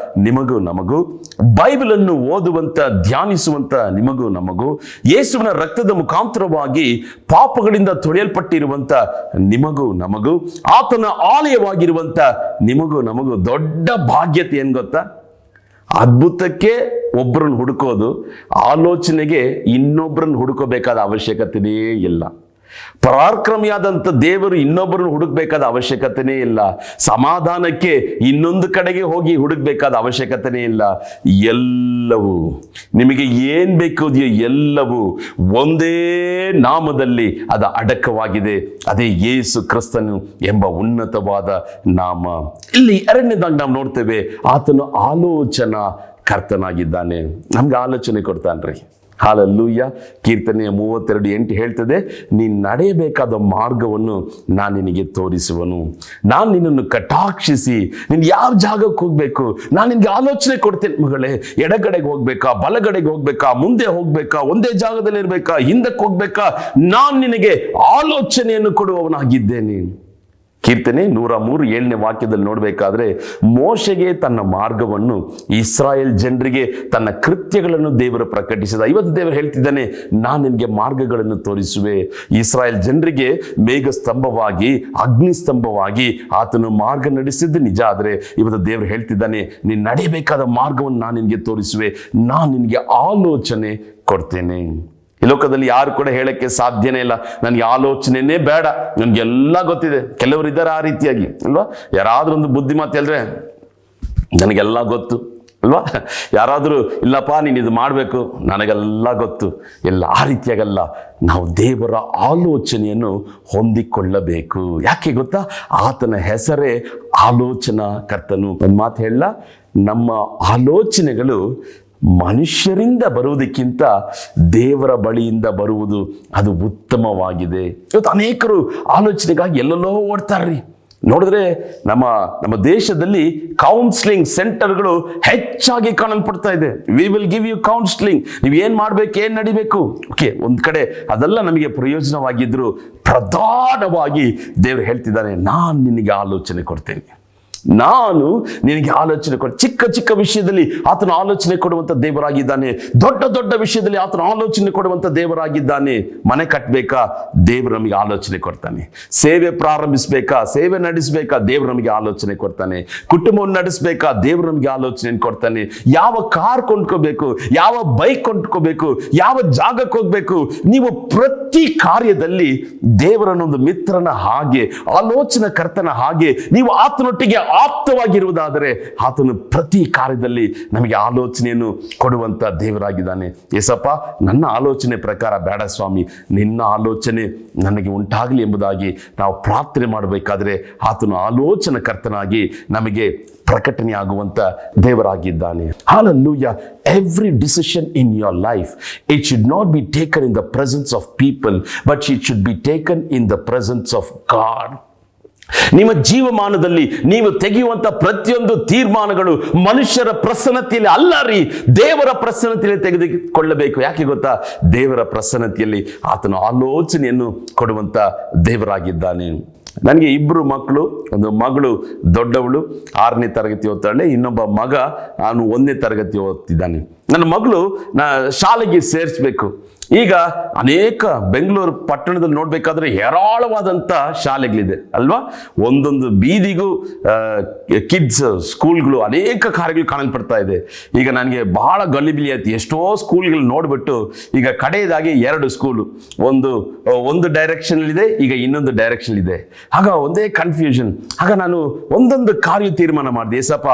ನಿಮಗೂ ನಮಗೂ, ಬೈಬಲನ್ನು ಓದುವಂತ ಧ್ಯಾನಿಸುವಂತ ನಿಮಗೂ ನಮಗೂ, ಯೇಸುವಿನ ರಕ್ತದ ಮುಖಾಂತರವಾಗಿ ಪಾಪಗಳಿಂದ ತೊಳೆಯಲ್ಪಟ್ಟಿರುವಂತ ನಿಮಗೂ ನಮಗೂ, ಆತನ ಆಲಯವಾಗಿರುವಂತ ನಿಮಗೂ ನಮಗೂ ದೊಡ್ಡ ಭಾಗ್ಯತೆ ಏನ್ ಗೊತ್ತಾ? ಅದ್ಭುತಕ್ಕೆ ಒಬ್ಬರನ್ನು ಹುಡುಕೋದು, ಆಲೋಚನೆಗೆ ಇನ್ನೊಬ್ಬರನ್ನು ಹುಡುಕೋಬೇಕಾದ ಅವಶ್ಯಕತೆಯೇ ಇಲ್ಲ. ಪರಾಕ್ರಮಿಯಾದಂಥ ದೇವರು ಇನ್ನೊಬ್ಬರನ್ನು ಹುಡುಕ್ಬೇಕಾದ ಅವಶ್ಯಕತೆನೇ ಇಲ್ಲ. ಸಮಾಧಾನಕ್ಕೆ ಇನ್ನೊಂದು ಕಡೆಗೆ ಹೋಗಿ ಹುಡುಕ್ಬೇಕಾದ ಅವಶ್ಯಕತೆನೇ ಇಲ್ಲ. ಎಲ್ಲವೂ ನಿಮಗೆ ಏನ್ ಬೇಕು ಎಲ್ಲವೂ ಒಂದೇ ನಾಮದಲ್ಲಿ ಅದು ಅಡಕವಾಗಿದೆ. ಅದೇ ಯೇಸು ಕ್ರಿಸ್ತನು ಎಂಬ ಉನ್ನತವಾದ ನಾಮ. ಇಲ್ಲಿ ಎರಡನೇದಾಗಿ ನಾವು ನೋಡ್ತೇವೆ, ಆತನು ಆಲೋಚನಾ ಕರ್ತನಾಗಿದ್ದಾನೆ. ನಮ್ಗೆ ಆಲೋಚನೆ ಕೊಡ್ತಾನ್ರಿ. ಹಾಲೆಲೂಯ. ಕೀರ್ತನೆಯ 32:8 ಹೇಳ್ತದೆ, ನೀನು ನಡೆಯಬೇಕಾದ ಮಾರ್ಗವನ್ನು ನಾನು ನಿನಗೆ ತೋರಿಸುವನು. ನಾನು ನಿನ್ನನ್ನು ಕಟಾಕ್ಷಿಸಿ ನೀನು ಯಾವ ಜಾಗಕ್ಕೆ ಹೋಗ್ಬೇಕು ನಾನು ನಿನಗೆ ಆಲೋಚನೆ ಕೊಡ್ತೇನೆ. ಮಗಳೇ, ಎಡಗಡೆಗೆ ಹೋಗ್ಬೇಕಾ, ಬಲಗಡೆಗೆ ಹೋಗ್ಬೇಕಾ, ಮುಂದೆ ಹೋಗ್ಬೇಕಾ, ಒಂದೇ ಜಾಗದಲ್ಲಿ ಇರ್ಬೇಕಾ, ಹಿಂದಕ್ಕೆ ಹೋಗ್ಬೇಕಾ, ನಾನು ನಿನಗೆ ಆಲೋಚನೆಯನ್ನು ಕೊಡುವವನಾಗಿದ್ದೇನೆ. ಕೀರ್ತನೆ 103:7 ವಾಕ್ಯದಲ್ಲಿ ನೋಡಬೇಕಾದ್ರೆ, ಮೋಶೆಗೆ ತನ್ನ ಮಾರ್ಗವನ್ನು, ಇಸ್ರಾಯೇಲ್ ಜನರಿಗೆ ತನ್ನ ಕೃತ್ಯಗಳನ್ನು ದೇವರು ಪ್ರಕಟಿಸಿದ. ಇವತ್ತು ದೇವರು ಹೇಳ್ತಿದ್ದಾನೆ, ನಾನು ನಿನಗೆ ಮಾರ್ಗಗಳನ್ನು ತೋರಿಸುವೆ. ಇಸ್ರಾಯೇಲ್ ಜನರಿಗೆ ಮೇಘ ಸ್ತಂಭವಾಗಿ, ಅಗ್ನಿ ಸ್ತಂಭವಾಗಿ ಆತನು ಮಾರ್ಗ ನಡೆಸಿದ್ದು ನಿಜ. ಆದರೆ ಇವತ್ತು ದೇವರು ಹೇಳ್ತಿದ್ದಾನೆ, ನೀನು ನಡೆಯಬೇಕಾದ ಮಾರ್ಗವನ್ನು ನಾನು ನಿನಗೆ ತೋರಿಸುವೆ, ನಾನು ನಿನಗೆ ಆಲೋಚನೆ ಕೊಡ್ತೇನೆ. ಈ ಲೋಕದಲ್ಲಿ ಯಾರು ಕೂಡ ಹೇಳಕ್ಕೆ ಸಾಧ್ಯನೇ ಇಲ್ಲ, ನನಗೆ ಆಲೋಚನೆನೇ ಬೇಡ, ನನಗೆಲ್ಲ ಗೊತ್ತಿದೆ. ಕೆಲವರು ಇದ್ದಾರೆ ಆ ರೀತಿಯಾಗಿ ಅಲ್ವಾ. ಯಾರಾದ್ರೂ ಒಂದು ಬುದ್ಧಿಮಾತು ಹೇಳಿದ್ರೆ ನನಗೆಲ್ಲ ಗೊತ್ತು ಅಲ್ವಾ. ಯಾರಾದರೂ ಇಲ್ಲಪ್ಪ ನೀನು ಇದು ಮಾಡಬೇಕು, ನನಗೆಲ್ಲ ಗೊತ್ತು, ಎಲ್ಲ ಆ ರೀತಿಯಾಗಲ್ಲ. ನಾವು ದೇವರ ಆಲೋಚನೆಯನ್ನು ಹೊಂದಿಕೊಳ್ಳಬೇಕು. ಯಾಕೆ ಗೊತ್ತಾ, ಆತನ ಹೆಸರೇ ಆಲೋಚನಾ ಕರ್ತನು. ಒಂದು ಮಾತು ಹೇಳಲ್ಲ, ನಮ್ಮ ಆಲೋಚನೆಗಳು ಮನುಷ್ಯರಿಂದ ಬರುವುದಕ್ಕಿಂತ ದೇವರ ಬಳಿಯಿಂದ ಬರುವುದು ಅದು ಉತ್ತಮವಾಗಿದೆ. ಇವತ್ತು ಅನೇಕರು ಆಲೋಚನೆಗಾಗಿ ಎಲ್ಲೆಲ್ಲೋ ಓಡ್ತಾರ್ರಿ. ನೋಡಿದ್ರೆ ನಮ್ಮ ದೇಶದಲ್ಲಿ ಕೌನ್ಸಿಲಿಂಗ್ ಸೆಂಟರ್ಗಳು ಹೆಚ್ಚಾಗಿ ಕಾಣಲ್ಪಡ್ತಾ ಇದೆ. We will give you counselling, ನೀವು ಏನ್ ಮಾಡ್ಬೇಕು, ಏನ್ ನಡಿಬೇಕು. ಓಕೆ, ಒಂದ್ ಕಡೆ ಅದೆಲ್ಲ ನಮಗೆ ಪ್ರಯೋಜನವಾಗಿದ್ರು, ಪ್ರಧಾನವಾಗಿ ದೇವರು ಹೇಳ್ತಿದ್ದಾನೆ, ನಾನು ನಿನಗೆ ಆಲೋಚನೆ ಕೊಡ್ತೇನೆ, ನಾನು ನಿನಗೆ ಆಲೋಚನೆ ಕೊಡ. ಚಿಕ್ಕ ಚಿಕ್ಕ ವಿಷಯದಲ್ಲಿ ಆತನ ಆಲೋಚನೆ ಕೊಡುವಂತ ದೇವರಾಗಿದ್ದಾನೆ. ದೊಡ್ಡ ದೊಡ್ಡ ವಿಷಯದಲ್ಲಿ ಆತನ ಆಲೋಚನೆ ಕೊಡುವಂತ ದೇವರಾಗಿದ್ದಾನೆ. ಮನೆ ಕಟ್ಟಬೇಕಾ, ದೇವರು ನಮಗೆ ಆಲೋಚನೆ ಕೊಡ್ತಾನೆ. ಸೇವೆ ಪ್ರಾರಂಭಿಸಬೇಕಾ, ಸೇವೆ ನಡೆಸಬೇಕಾ, ದೇವರು ನಮಗೆ ಆಲೋಚನೆ ಕೊಡ್ತಾನೆ. ಕುಟುಂಬವನ್ನು ನಡೆಸಬೇಕಾ, ದೇವರು ನಮಗೆ ಆಲೋಚನೆ ಕೊಡ್ತಾನೆ. ಯಾವ ಕಾರ್ ಕೊಂಡ್ಕೋಬೇಕು, ಯಾವ ಬೈಕ್ ಕೊಂಡ್ಕೋಬೇಕು, ಯಾವ ಜಾಗಕ್ಕೆ ಹೋಗ್ಬೇಕು, ನೀವು ಪ್ರತಿ ಕಾರ್ಯದಲ್ಲಿ ದೇವರನ್ನೊಂದು ಮಿತ್ರನ ಹಾಗೆ, ಆಲೋಚನಾ ಕರ್ತನ ಹಾಗೆ ನೀವು ಆತನೊಟ್ಟಿಗೆ ಆಪ್ತವಾಗಿರುವುದಾದರೆ ಆತನು ಪ್ರತಿ ಕಾರ್ಯದಲ್ಲಿ ನಮಗೆ ಆಲೋಚನೆಯನ್ನು ಕೊಡುವಂತ ದೇವರಾಗಿದ್ದಾನೆ. ಯೇಸಪ್ಪ, ನನ್ನ ಆಲೋಚನೆ ಪ್ರಕಾರ ಬೇಡ ಸ್ವಾಮಿ, ನಿನ್ನ ಆಲೋಚನೆ ನನಗೆ ಉಂಟಾಗಲಿ ಎಂಬುದಾಗಿ ನಾವು ಪ್ರಾರ್ಥನೆ ಮಾಡಬೇಕಾದ್ರೆ ಆತನು ಆಲೋಚನಾ ಕರ್ತನಾಗಿ ನಮಗೆ ಪ್ರಕಟಣೆ ಆಗುವಂತ ದೇವರಾಗಿದ್ದಾನೆ. Hallelujah. Every decision in your life, it should not be taken in the presence of people, but it should be taken in the presence of God. ನಿಮ್ಮ ಜೀವಮಾನದಲ್ಲಿ ನೀವು ತೆಗೆಯುವಂತ ಪ್ರತಿಯೊಂದು ತೀರ್ಮಾನಗಳು ಮನುಷ್ಯರ ಪ್ರಸನ್ನತೆಯಲ್ಲಿ ಅಲ್ಲ ರೀ, ದೇವರ ಪ್ರಸನ್ನತೆಯಲ್ಲಿ ತೆಗೆದುಕೊಳ್ಳಬೇಕು. ಯಾಕೆ ಗೊತ್ತಾ, ದೇವರ ಪ್ರಸನ್ನತೆಯಲ್ಲಿ ಆತನ ಆಲೋಚನೆಯನ್ನು ಕೊಡುವಂತ ದೇವರಾಗಿದ್ದಾನೆ. ನನಗೆ 2 ಮಕ್ಕಳು, ಒಂದು ಮಗಳು ದೊಡ್ಡವಳು 6ನೇ ತರಗತಿ ಓದ್ತಾಳೆ, ಇನ್ನೊಬ್ಬ ಮಗ ಅವನು 1ನೇ ತರಗತಿ ಓದ್ತಿದ್ದಾನೆ. ನನ್ನ ಮಗಳು ಶಾಲೆಗೆ ಸೇರಿಸ್ಬೇಕು. ಈಗ ಅನೇಕ ಬೆಂಗಳೂರು ಪಟ್ಟಣದಲ್ಲಿ ನೋಡ್ಬೇಕಾದ್ರೆ ಹೇರಾಳವಾದಂಥ ಶಾಲೆಗಳಿದೆ ಅಲ್ವಾ. ಒಂದೊಂದು ಬೀದಿಗೂ ಕಿಡ್ಸ್ ಸ್ಕೂಲ್ಗಳು, ಅನೇಕ ಕಾರ್ಯಗಳು ಕಾಣಲ್ಪಡ್ತಾ ಇದೆ. ಈಗ ನನಗೆ ಬಹಳ ಗಲಿಬಿಲಿ ಆಯ್ತು. ಎಷ್ಟೋ ಸ್ಕೂಲ್ಗಳು ನೋಡ್ಬಿಟ್ಟು ಈಗ ಕಡೆಯದಾಗಿ 2 ಸ್ಕೂಲು, ಒಂದು ಡೈರೆಕ್ಷನ್ ಇದೆ, ಈಗ ಇನ್ನೊಂದು ಡೈರೆಕ್ಷನ್ ಇದೆ. ಆಗ ಒಂದೇ ಕನ್ಫ್ಯೂಷನ್. ಆಗ ನಾನು ಒಂದೊಂದು ಕಾರ್ಯ ತೀರ್ಮಾನ ಮಾಡಿದೆ, ಏಸಪ್ಪ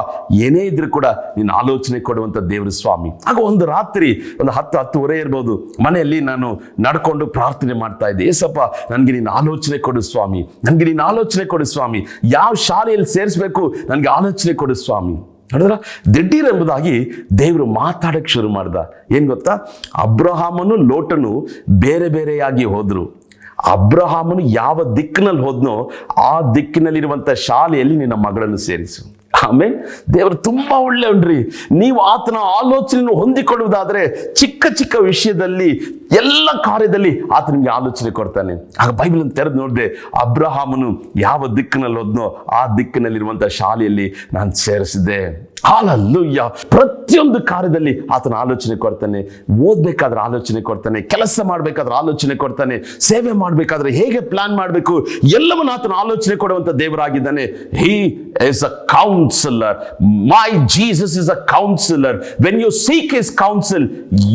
ಏನೇ ಇದ್ರೂ ಕೂಡ ನೀನು ಆಲೋಚನೆ ಕೊಡುವಂತ ದೇವರು ಸ್ವಾಮಿ. ಆಗ ಒಂದು ರಾತ್ರಿ ಒಂದು 10-10:30 ಇರ್ಬೋದು, ಮನೆಯಲ್ಲಿ ನಾನು ನಡ್ಕೊಂಡು ಪ್ರಾರ್ಥನೆ ಮಾಡ್ತಾ ಇದ್ದೆ, ಏಸಪ್ಪ ನನಗೆ ನೀನು ಆಲೋಚನೆ ಕೊಡು ಸ್ವಾಮಿ, ನನಗೆ ನೀನು ಆಲೋಚನೆ ಕೊಡು ಸ್ವಾಮಿ, ಯಾವ ಶಾಲೆಯಲ್ಲಿ ಸೇರಿಸ್ಬೇಕು ನನಗೆ ಆಲೋಚನೆ ಕೊಡು ಸ್ವಾಮಿ. ನೋಡಿದ್ರ, ದಿಢೀರ್ ಎಂಬುದಾಗಿ ದೇವರು ಮಾತಾಡಕ್ಕೆ ಶುರು ಮಾಡ್ದ. ಏನ್ ಗೊತ್ತಾ, ಅಬ್ರಹಾಮನು ಲೋಟನು ಬೇರೆ ಬೇರೆಯಾಗಿ ಹೋದ್ರು. ಅಬ್ರಹಾಮನು ಯಾವ ದಿಕ್ಕಿನಲ್ಲಿ ಹೋದ್ನೋ ಆ ದಿಕ್ಕಿನಲ್ಲಿರುವಂತ ಶಾಲೆಯಲ್ಲಿ ನಿನ್ನ ಮಗಳನ್ನು ಸೇರಿಸು. ಆಮೇಲೆ ದೇವರು ತುಂಬಾ ಒಳ್ಳೆಯವ್ರಿ. ನೀವು ಆತನ ಆಲೋಚನೆಯನ್ನು ಹೊಂದಿಕೊಳ್ಳುವುದಾದ್ರೆ ಚಿಕ್ಕ ಚಿಕ್ಕ ವಿಷಯದಲ್ಲಿ, ಎಲ್ಲ ಕಾರ್ಯದಲ್ಲಿ ಆತ ನಿಮಗೆ ಆಲೋಚನೆ ಕೊಡ್ತಾನೆ. ಆಗ ಬೈಬಲ್ ಅನ್ನು ತೆರೆದು ನೋಡಿದೆ, ಅಬ್ರಹಾಮನು ಯಾವ ದಿಕ್ಕಿನಲ್ಲಿ ಹೋದ್ನೋ ಆ ದಿಕ್ಕಿನಲ್ಲಿರುವಂತ ಶಾಲೆಯಲ್ಲಿ ನಾನು ಸೇರಿಸಿದೆ. ಹಾಲೆಲೂಯಾ. ಪ್ರತಿಯೊಂದು ಕಾರ್ಯದಲ್ಲಿ ಆತನ ಆಲೋಚನೆ ಕೊಡ್ತಾನೆ. ಓದ್ಬೇಕಾದ್ರೆ ಆಲೋಚನೆ ಕೊಡ್ತಾನೆ, ಕೆಲಸ ಮಾಡ್ಬೇಕಾದ್ರೆ ಆಲೋಚನೆ ಕೊಡ್ತಾನೆ, ಸೇವೆ ಮಾಡ್ಬೇಕಾದ್ರೆ ಹೇಗೆ ಪ್ಲಾನ್ ಮಾಡಬೇಕು ಎಲ್ಲವನ್ನ ಆತನ ಆಲೋಚನೆ ಕೊಡುವಂತ ದೇವರಾಗಿದ್ದಾನೆ. He is a counsellor. counselor. My Jesus is a counselor. When you seek his counsel,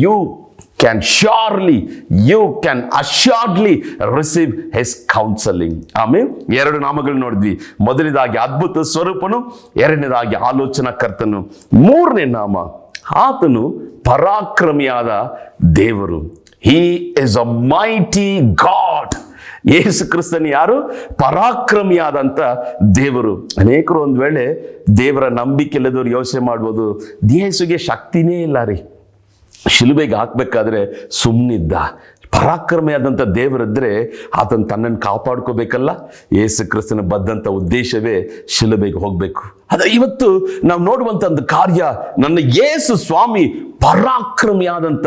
you can assuredly receive his counseling. ಆಮೇಲೆ ಎರಡು ನಾಮಗಳು ನೋಡಿದ್ವಿ. ಮೊದಲನೇದಾಗಿ ಅದ್ಭುತ ಸ್ವರೂಪನು, ಎರಡನೇದಾಗಿ ಆಲೋಚನಾಕರ್ತನು. ಮೂರನೇ ನಾಮ, ಆತನು ಪರಾಕ್ರಮಿಯಾದ ದೇವರು. He is a mighty God. ಯೇಸು ಕ್ರಿಸ್ತನು ಯಾರು? ಪರಾಕ್ರಮಿಯಾದಂಥ ದೇವರು. ಅನೇಕರು ಒಂದು ವೇಳೆ ದೇವರ ನಂಬಿಕೆ ಇಲ್ಲದವ್ರು ಯೋಚನೆ ಮಾಡ್ಬೋದು, ಯೇಸುಗೆ ಶಕ್ತಿನೇ ಇಲ್ಲ ರೀ, ಶಿಲುಬೆಗೆ ಹಾಕ್ಬೇಕಾದ್ರೆ ಸುಮ್ಮನಿದ್ದ. ಪರಾಕ್ರಮಿಯಾದಂಥ ದೇವರಿದ್ರೆ ಆತನ ತನ್ನನ್ನು ಕಾಪಾಡ್ಕೋಬೇಕಲ್ಲ. ಯೇಸು ಕ್ರಿಸ್ತನ ಬದ್ದಂಥ ಉದ್ದೇಶವೇ ಶಿಲುಬೆಗೆ ಹೋಗ್ಬೇಕು. ಅದ ಇವತ್ತು ನಾವು ನೋಡುವಂತ ಒಂದು ಕಾರ್ಯ, ನನ್ನ ಯೇಸು ಸ್ವಾಮಿ ಪರಾಕ್ರಮಿಯಾದಂಥ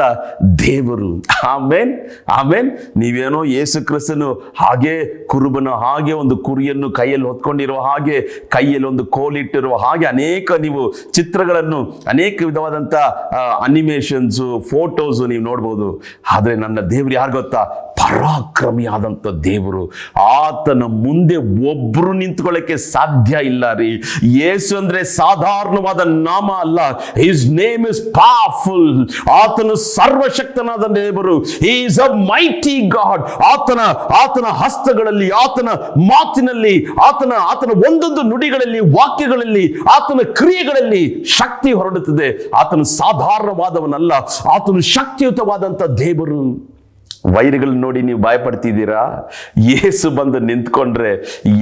ದೇವರು. ಆಮೇನ್ ಆಮೇನ್. ನೀವೇನೋ ಯೇಸು ಕ್ರಿಸ್ತನು ಹಾಗೆ ಕುರುಬನ ಹಾಗೆ ಒಂದು ಕುರಿಯನ್ನು ಕೈಯಲ್ಲಿ ಹೊತ್ಕೊಂಡಿರುವ ಹಾಗೆ, ಕೈಯಲ್ಲಿ ಒಂದು ಕೋಲಿಟ್ಟಿರುವ ಹಾಗೆ ಅನೇಕ ನೀವು ಚಿತ್ರಗಳನ್ನು, ಅನೇಕ ವಿಧವಾದಂಥ ಅನಿಮೇಷನ್ಸು, ಫೋಟೋಸು ನೀವು ನೋಡ್ಬೋದು. ಆದರೆ ನನ್ನ ದೇವರು ಯಾರು ಗೊತ್ತಾ? ಪರಾಕ್ರಮಿಯಾದಂಥ ದೇವರು. ಆತನ ಮುಂದೆ ಒಬ್ರು ನಿಂತ್ಕೊಳ್ಳಕ್ಕೆ ಸಾಧ್ಯ ಇಲ್ಲ ರೀ. ಯೇಸು ಅಂದ್ರೆ ಸಾಧಾರಣವಾದ ನಾಮ ಅಲ್ಲ. His name is powerful. ಆತನು ಸರ್ವಶಕ್ತನಾದ ದೇವರು. ಹಿ ಇಸ್ ಅ ಮೈಟಿ ಗಾಡ್. ಆತನ ಹಸ್ತಗಳಲ್ಲಿ, ಆತನ ಮಾತಿನಲ್ಲಿ, ಆತನ ಒಂದೊಂದು ನುಡಿಗಳಲ್ಲಿ, ವಾಕ್ಯಗಳಲ್ಲಿ, ಆತನ ಕ್ರಿಯೆಗಳಲ್ಲಿ ಶಕ್ತಿ ಹೊರಡುತ್ತದೆ. ಆತನು ಸಾಧಾರಣವಾದವನಲ್ಲ, ಆತನು ಶಕ್ತಿಯುತವಾದಂಥ ದೇವರು. ವೈರಿಗಳನ್ನ ನೋಡಿ ನೀವು ಭಯಪಡ್ತಿದ್ದೀರಾ? ಯೇಸು ಬಂದು ನಿಂತ್ಕೊಂಡ್ರೆ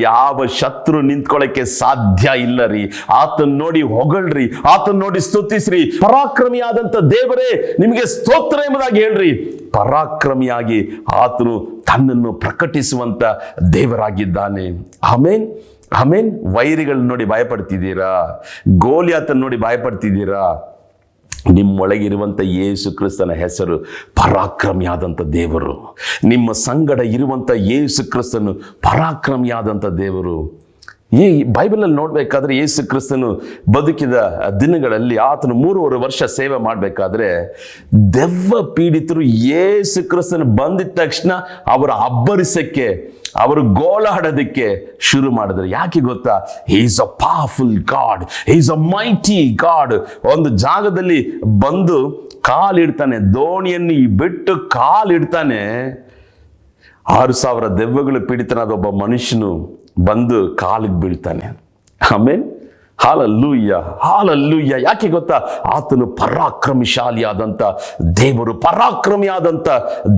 ಯಾವ ಶತ್ರು ನಿಂತ್ಕೊಳ್ಳಕ್ಕೆ ಸಾಧ್ಯ ಇಲ್ಲ ರೀ. ಆತನ್ ನೋಡಿ ಹೊಗಳ್ರಿ, ಆತನ್ ನೋಡಿ ಸ್ತುತಿಸ್ರಿ. ಪರಾಕ್ರಮಿಯಾದಂಥ ದೇವರೇ ನಿಮಗೆ ಸ್ತೋತ್ರ ಎಂಬುದಾಗಿ ಹೇಳ್ರಿ. ಪರಾಕ್ರಮಿಯಾಗಿ ಆತನು ತನ್ನನ್ನು ಪ್ರಕಟಿಸುವಂತ ದೇವರಾಗಿದ್ದಾನೆ. ಆಮೇನ್ ಆಮೇನ್. ವೈರಿಗಳನ್ನ ನೋಡಿ ಭಯಪಡ್ತಿದ್ದೀರಾ? ಗೋಲಿಯಾತನ್ ನೋಡಿ ಭಯಪಡ್ತಿದ್ದೀರಾ? ನಿಮ್ಮೊಳಗಿರುವಂಥ ಯೇಸು ಕ್ರಿಸ್ತನ ಹೆಸರು ಪರಾಕ್ರಮಿಯಾದಂಥ ದೇವರು. ನಿಮ್ಮ ಸಂಗಡ ಇರುವಂಥ ಯೇಸು ಕ್ರಿಸ್ತನು ಪರಾಕ್ರಮಿಯಾದಂಥ ದೇವರು. ಈ ಬೈಬಲಲ್ಲಿ ನೋಡಬೇಕಾದ್ರೆ ಯೇಸು ಕ್ರಿಸ್ತನು ಬದುಕಿದ ದಿನಗಳಲ್ಲಿ ಆತನು 3.5 ವರ್ಷ ಸೇವೆ ಮಾಡಬೇಕಾದ್ರೆ ದೆವ್ವ ಪೀಡಿತರು ಯೇಸು ಕ್ರಿಸ್ತನು ಬಂದಿದ ತಕ್ಷಣ ಅವರ ಅಬ್ಬರಿಸಕ್ಕೆ, ಅವರು ಗೋಳಾಡೋದಕ್ಕೆ ಶುರು ಮಾಡಿದ್ರು. ಯಾಕೆ ಗೊತ್ತಾ? He is a powerful god, he is a mighty god. ಒಂದು ಜಾಗದಲ್ಲಿ ಬಂದು ಕಾಲಿಡ್ತಾನೆ, ದೋಣಿಯನ್ನು ಬಿಟ್ಟು ಕಾಲಿಡ್ತಾನೆ. 6,000 ದೆವ್ವಗಳು ಪೀಡಿತನಾದ ಒಬ್ಬ ಮನುಷ್ಯನು ಬಂದು ಕಾಲಿಗೆ ಬೀಳ್ತಾನೆ. ಆಮೇಲೆ ಹಾಲೆಲೂಯಾ ಹಾಲೆಲೂಯಾ. ಯಾಕೆ ಗೊತ್ತಾ? ಆತನು ಪರಾಕ್ರಮಿಶಾಲಿಯಾದಂಥ ದೇವರು, ಪರಾಕ್ರಮಿಯಾದಂಥ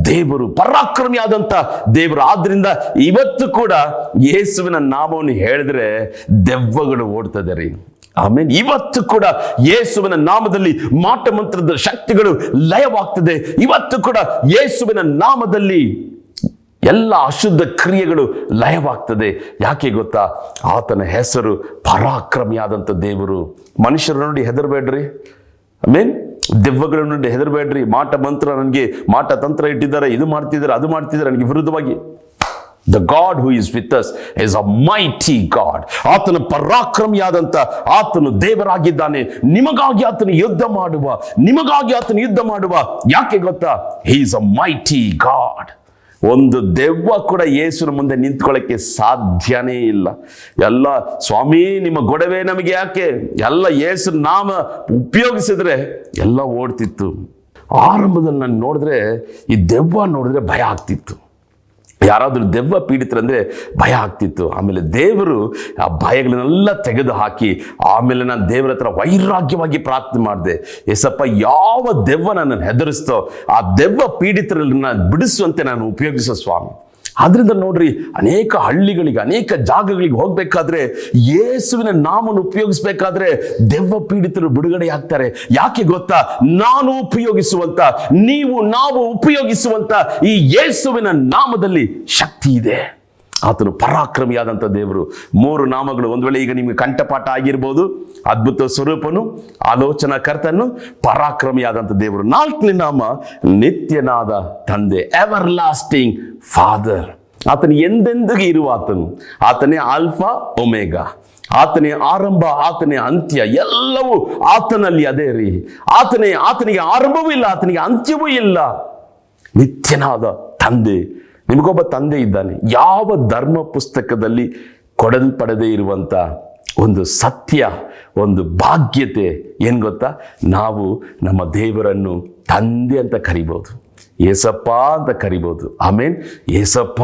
ದೇವರು, ಪರಾಕ್ರಮಿಯಾದಂಥ ದೇವರು. ಆದ್ರಿಂದ ಇವತ್ತು ಕೂಡ ಯೇಸುವಿನ ನಾಮವನ್ನು ಹೇಳಿದ್ರೆ ದೆವ್ವಗಳು ಓಡ್ತದೆ ರೀ. ಆಮೇಲೆ ಇವತ್ತು ಕೂಡ ಯೇಸುವಿನ ನಾಮದಲ್ಲಿ ಮಾಟ ಮಂತ್ರದ ಶಕ್ತಿಗಳು ಲಯವಾಗ್ತದೆ. ಇವತ್ತು ಕೂಡ ಯೇಸುವಿನ ನಾಮದಲ್ಲಿ ಎಲ್ಲ ಅಶುದ್ಧ ಕ್ರಿಯೆಗಳು ಲಯವಾಗ್ತದೆ. ಯಾಕೆ ಗೊತ್ತಾ? ಆತನ ಹೆಸರು ಪರಾಕ್ರಮಿಯಾದಂಥ ದೇವರು. ಮನುಷ್ಯರು ನೋಡಿ ಹೆದರಬೇಡ್ರಿ. ಆಮೇನ್. ದೆವ್ವಗಳ ನೋಡಿ ಹೆದರಬೇಡ್ರಿ. ಮಾಟ ಮಂತ್ರ, ನನಗೆ ಮಾಟ ತಂತ್ರ ಇಟ್ಟಿದ್ದಾರೆ, ಇದು ಮಾಡ್ತಿದ್ದಾರೆ, ಅದು ಮಾಡ್ತಿದ್ದಾರೆ ನನಗೆ ವಿರುದ್ಧವಾಗಿ. The God who is with us is a mighty God. ಆತನು ಪರಾಕ್ರಮಿಯಾದಂಥ ಆತನು ದೇವರಾಗಿದ್ದಾನೆ. ನಿಮಗಾಗಿ ಆತನು ಯುದ್ಧ ಮಾಡುವ. ಯಾಕೆ ಗೊತ್ತಾ? He is a mighty God. ಒಂದು ದೆವ್ವ ಕೂಡ ಯೇಸುವಿನ ಮುಂದೆ ನಿಂತ್ಕೊಳ್ಳಕ್ಕೆ ಸಾಧ್ಯನೇ ಇಲ್ಲ. ಎಲ್ಲ ಸ್ವಾಮಿ ನಿಮ್ಮ ಗೊಡವೆ ನಮಗೆ ಯಾಕೆ, ಎಲ್ಲ ಯೇಸು ನಾಮ ಉಪಯೋಗಿಸಿದ್ರೆ ಎಲ್ಲ ಓಡ್ತಿತ್ತು. ಆರಂಭದಲ್ಲಿ ನಾನು ನೋಡಿದ್ರೆ, ಈ ದೆವ್ವ ನೋಡಿದ್ರೆ ಭಯ ಆಗ್ತಿತ್ತು. ಯಾರಾದ್ರೂ ದೆವ್ವ ಪೀಡಿತರಂದ್ರೆ ಭಯ ಆಗ್ತಿತ್ತು. ಆಮೇಲೆ ದೇವರು ಆ ಭಯಗಳನ್ನೆಲ್ಲ ತೆಗೆದು ಹಾಕಿ, ಆಮೇಲೆ ನಾನು ದೇವರ ಹತ್ರ ವೈರಾಗ್ಯವಾಗಿ ಪ್ರಾರ್ಥನೆ ಮಾಡಿದೆ. ಏಸಪ್ಪ, ಯಾವ ದೆವ್ವ ನನ್ನನ್ನು ಹೆದರಿಸ್ತೋ ಆ ದೆವ್ವ ಪೀಡಿತರನ್ನ ಬಿಡಿಸುವಂತೆ ನಾನು ಉಪಯೋಗಿಸೋ ಸ್ವಾಮಿ. ಆದ್ರಿಂದ ನೋಡ್ರಿ, ಅನೇಕ ಹಳ್ಳಿಗಳಿಗೆ, ಅನೇಕ ಜಾಗಗಳಿಗೆ ಹೋಗ್ಬೇಕಾದ್ರೆ, ಯೇಸುವಿನ ನಾಮವನ್ನು ಉಪಯೋಗಿಸ್ಬೇಕಾದ್ರೆ ದೆವ್ವ ಪೀಡಿತರು ಬಿಡುಗಡೆ ಆಗ್ತಾರೆ. ಯಾಕೆ ಗೊತ್ತಾ? ನಾವು ಉಪಯೋಗಿಸುವಂತ ಈ ಯೇಸುವಿನ ನಾಮದಲ್ಲಿ ಶಕ್ತಿ ಇದೆ. ಆತನು ಪರಾಕ್ರಮಿಯಾದಂಥ ದೇವರು. 3 ನಾಮಗಳು ಒಂದು ವೇಳೆ ಈಗ ನಿಮಗೆ ಕಂಠಪಾಠ ಆಗಿರ್ಬೋದು. ಅದ್ಭುತ ಸ್ವರೂಪನು, ಆಲೋಚನಾಕರ್ತನು, ಪರಾಕ್ರಮಿಯಾದಂಥ ದೇವರು. 4ನೇ ನಾಮ ನಿತ್ಯನಾದ ತಂದೆ, ಎವರ್ ಲಾಸ್ಟಿಂಗ್ ಫಾದರ್. ಆತನು ಎಂದೆಂದಿಗೂ ಇರುವ ಆತನು. ಆತನೇ ಆಲ್ಫಾ ಒಮೆಗಾ. ಆತನೇ ಆರಂಭ, ಆತನೇ ಅಂತ್ಯ. ಎಲ್ಲವೂ ಆತನಲ್ಲಿ ಅದೇ ರೀ. ಆತನಿಗೆ ಆರಂಭವೂ ಇಲ್ಲ, ಆತನಿಗೆ ಅಂತ್ಯವೂ ಇಲ್ಲ. ನಿತ್ಯನಾದ ತಂದೆ. ನಿಮಗೊಬ್ಬ ತಂದೆ ಇದ್ದಾನೆ. ಯಾವ ಧರ್ಮ ಪುಸ್ತಕದಲ್ಲಿ ಕೊಡಲ್ಪಡದೇ ಇರುವಂತ ಒಂದು ಸತ್ಯ, ಒಂದು ಭಾಗ್ಯತೆ ಏನು ಗೊತ್ತಾ? ನಾವು ನಮ್ಮ ದೇವರನ್ನು ತಂದೆ ಅಂತ ಕರಿಬೋದು, ಏಸಪ್ಪ ಅಂತ ಕರಿಬೋದು. ಆಮೇನ್. ಏಸಪ್ಪ,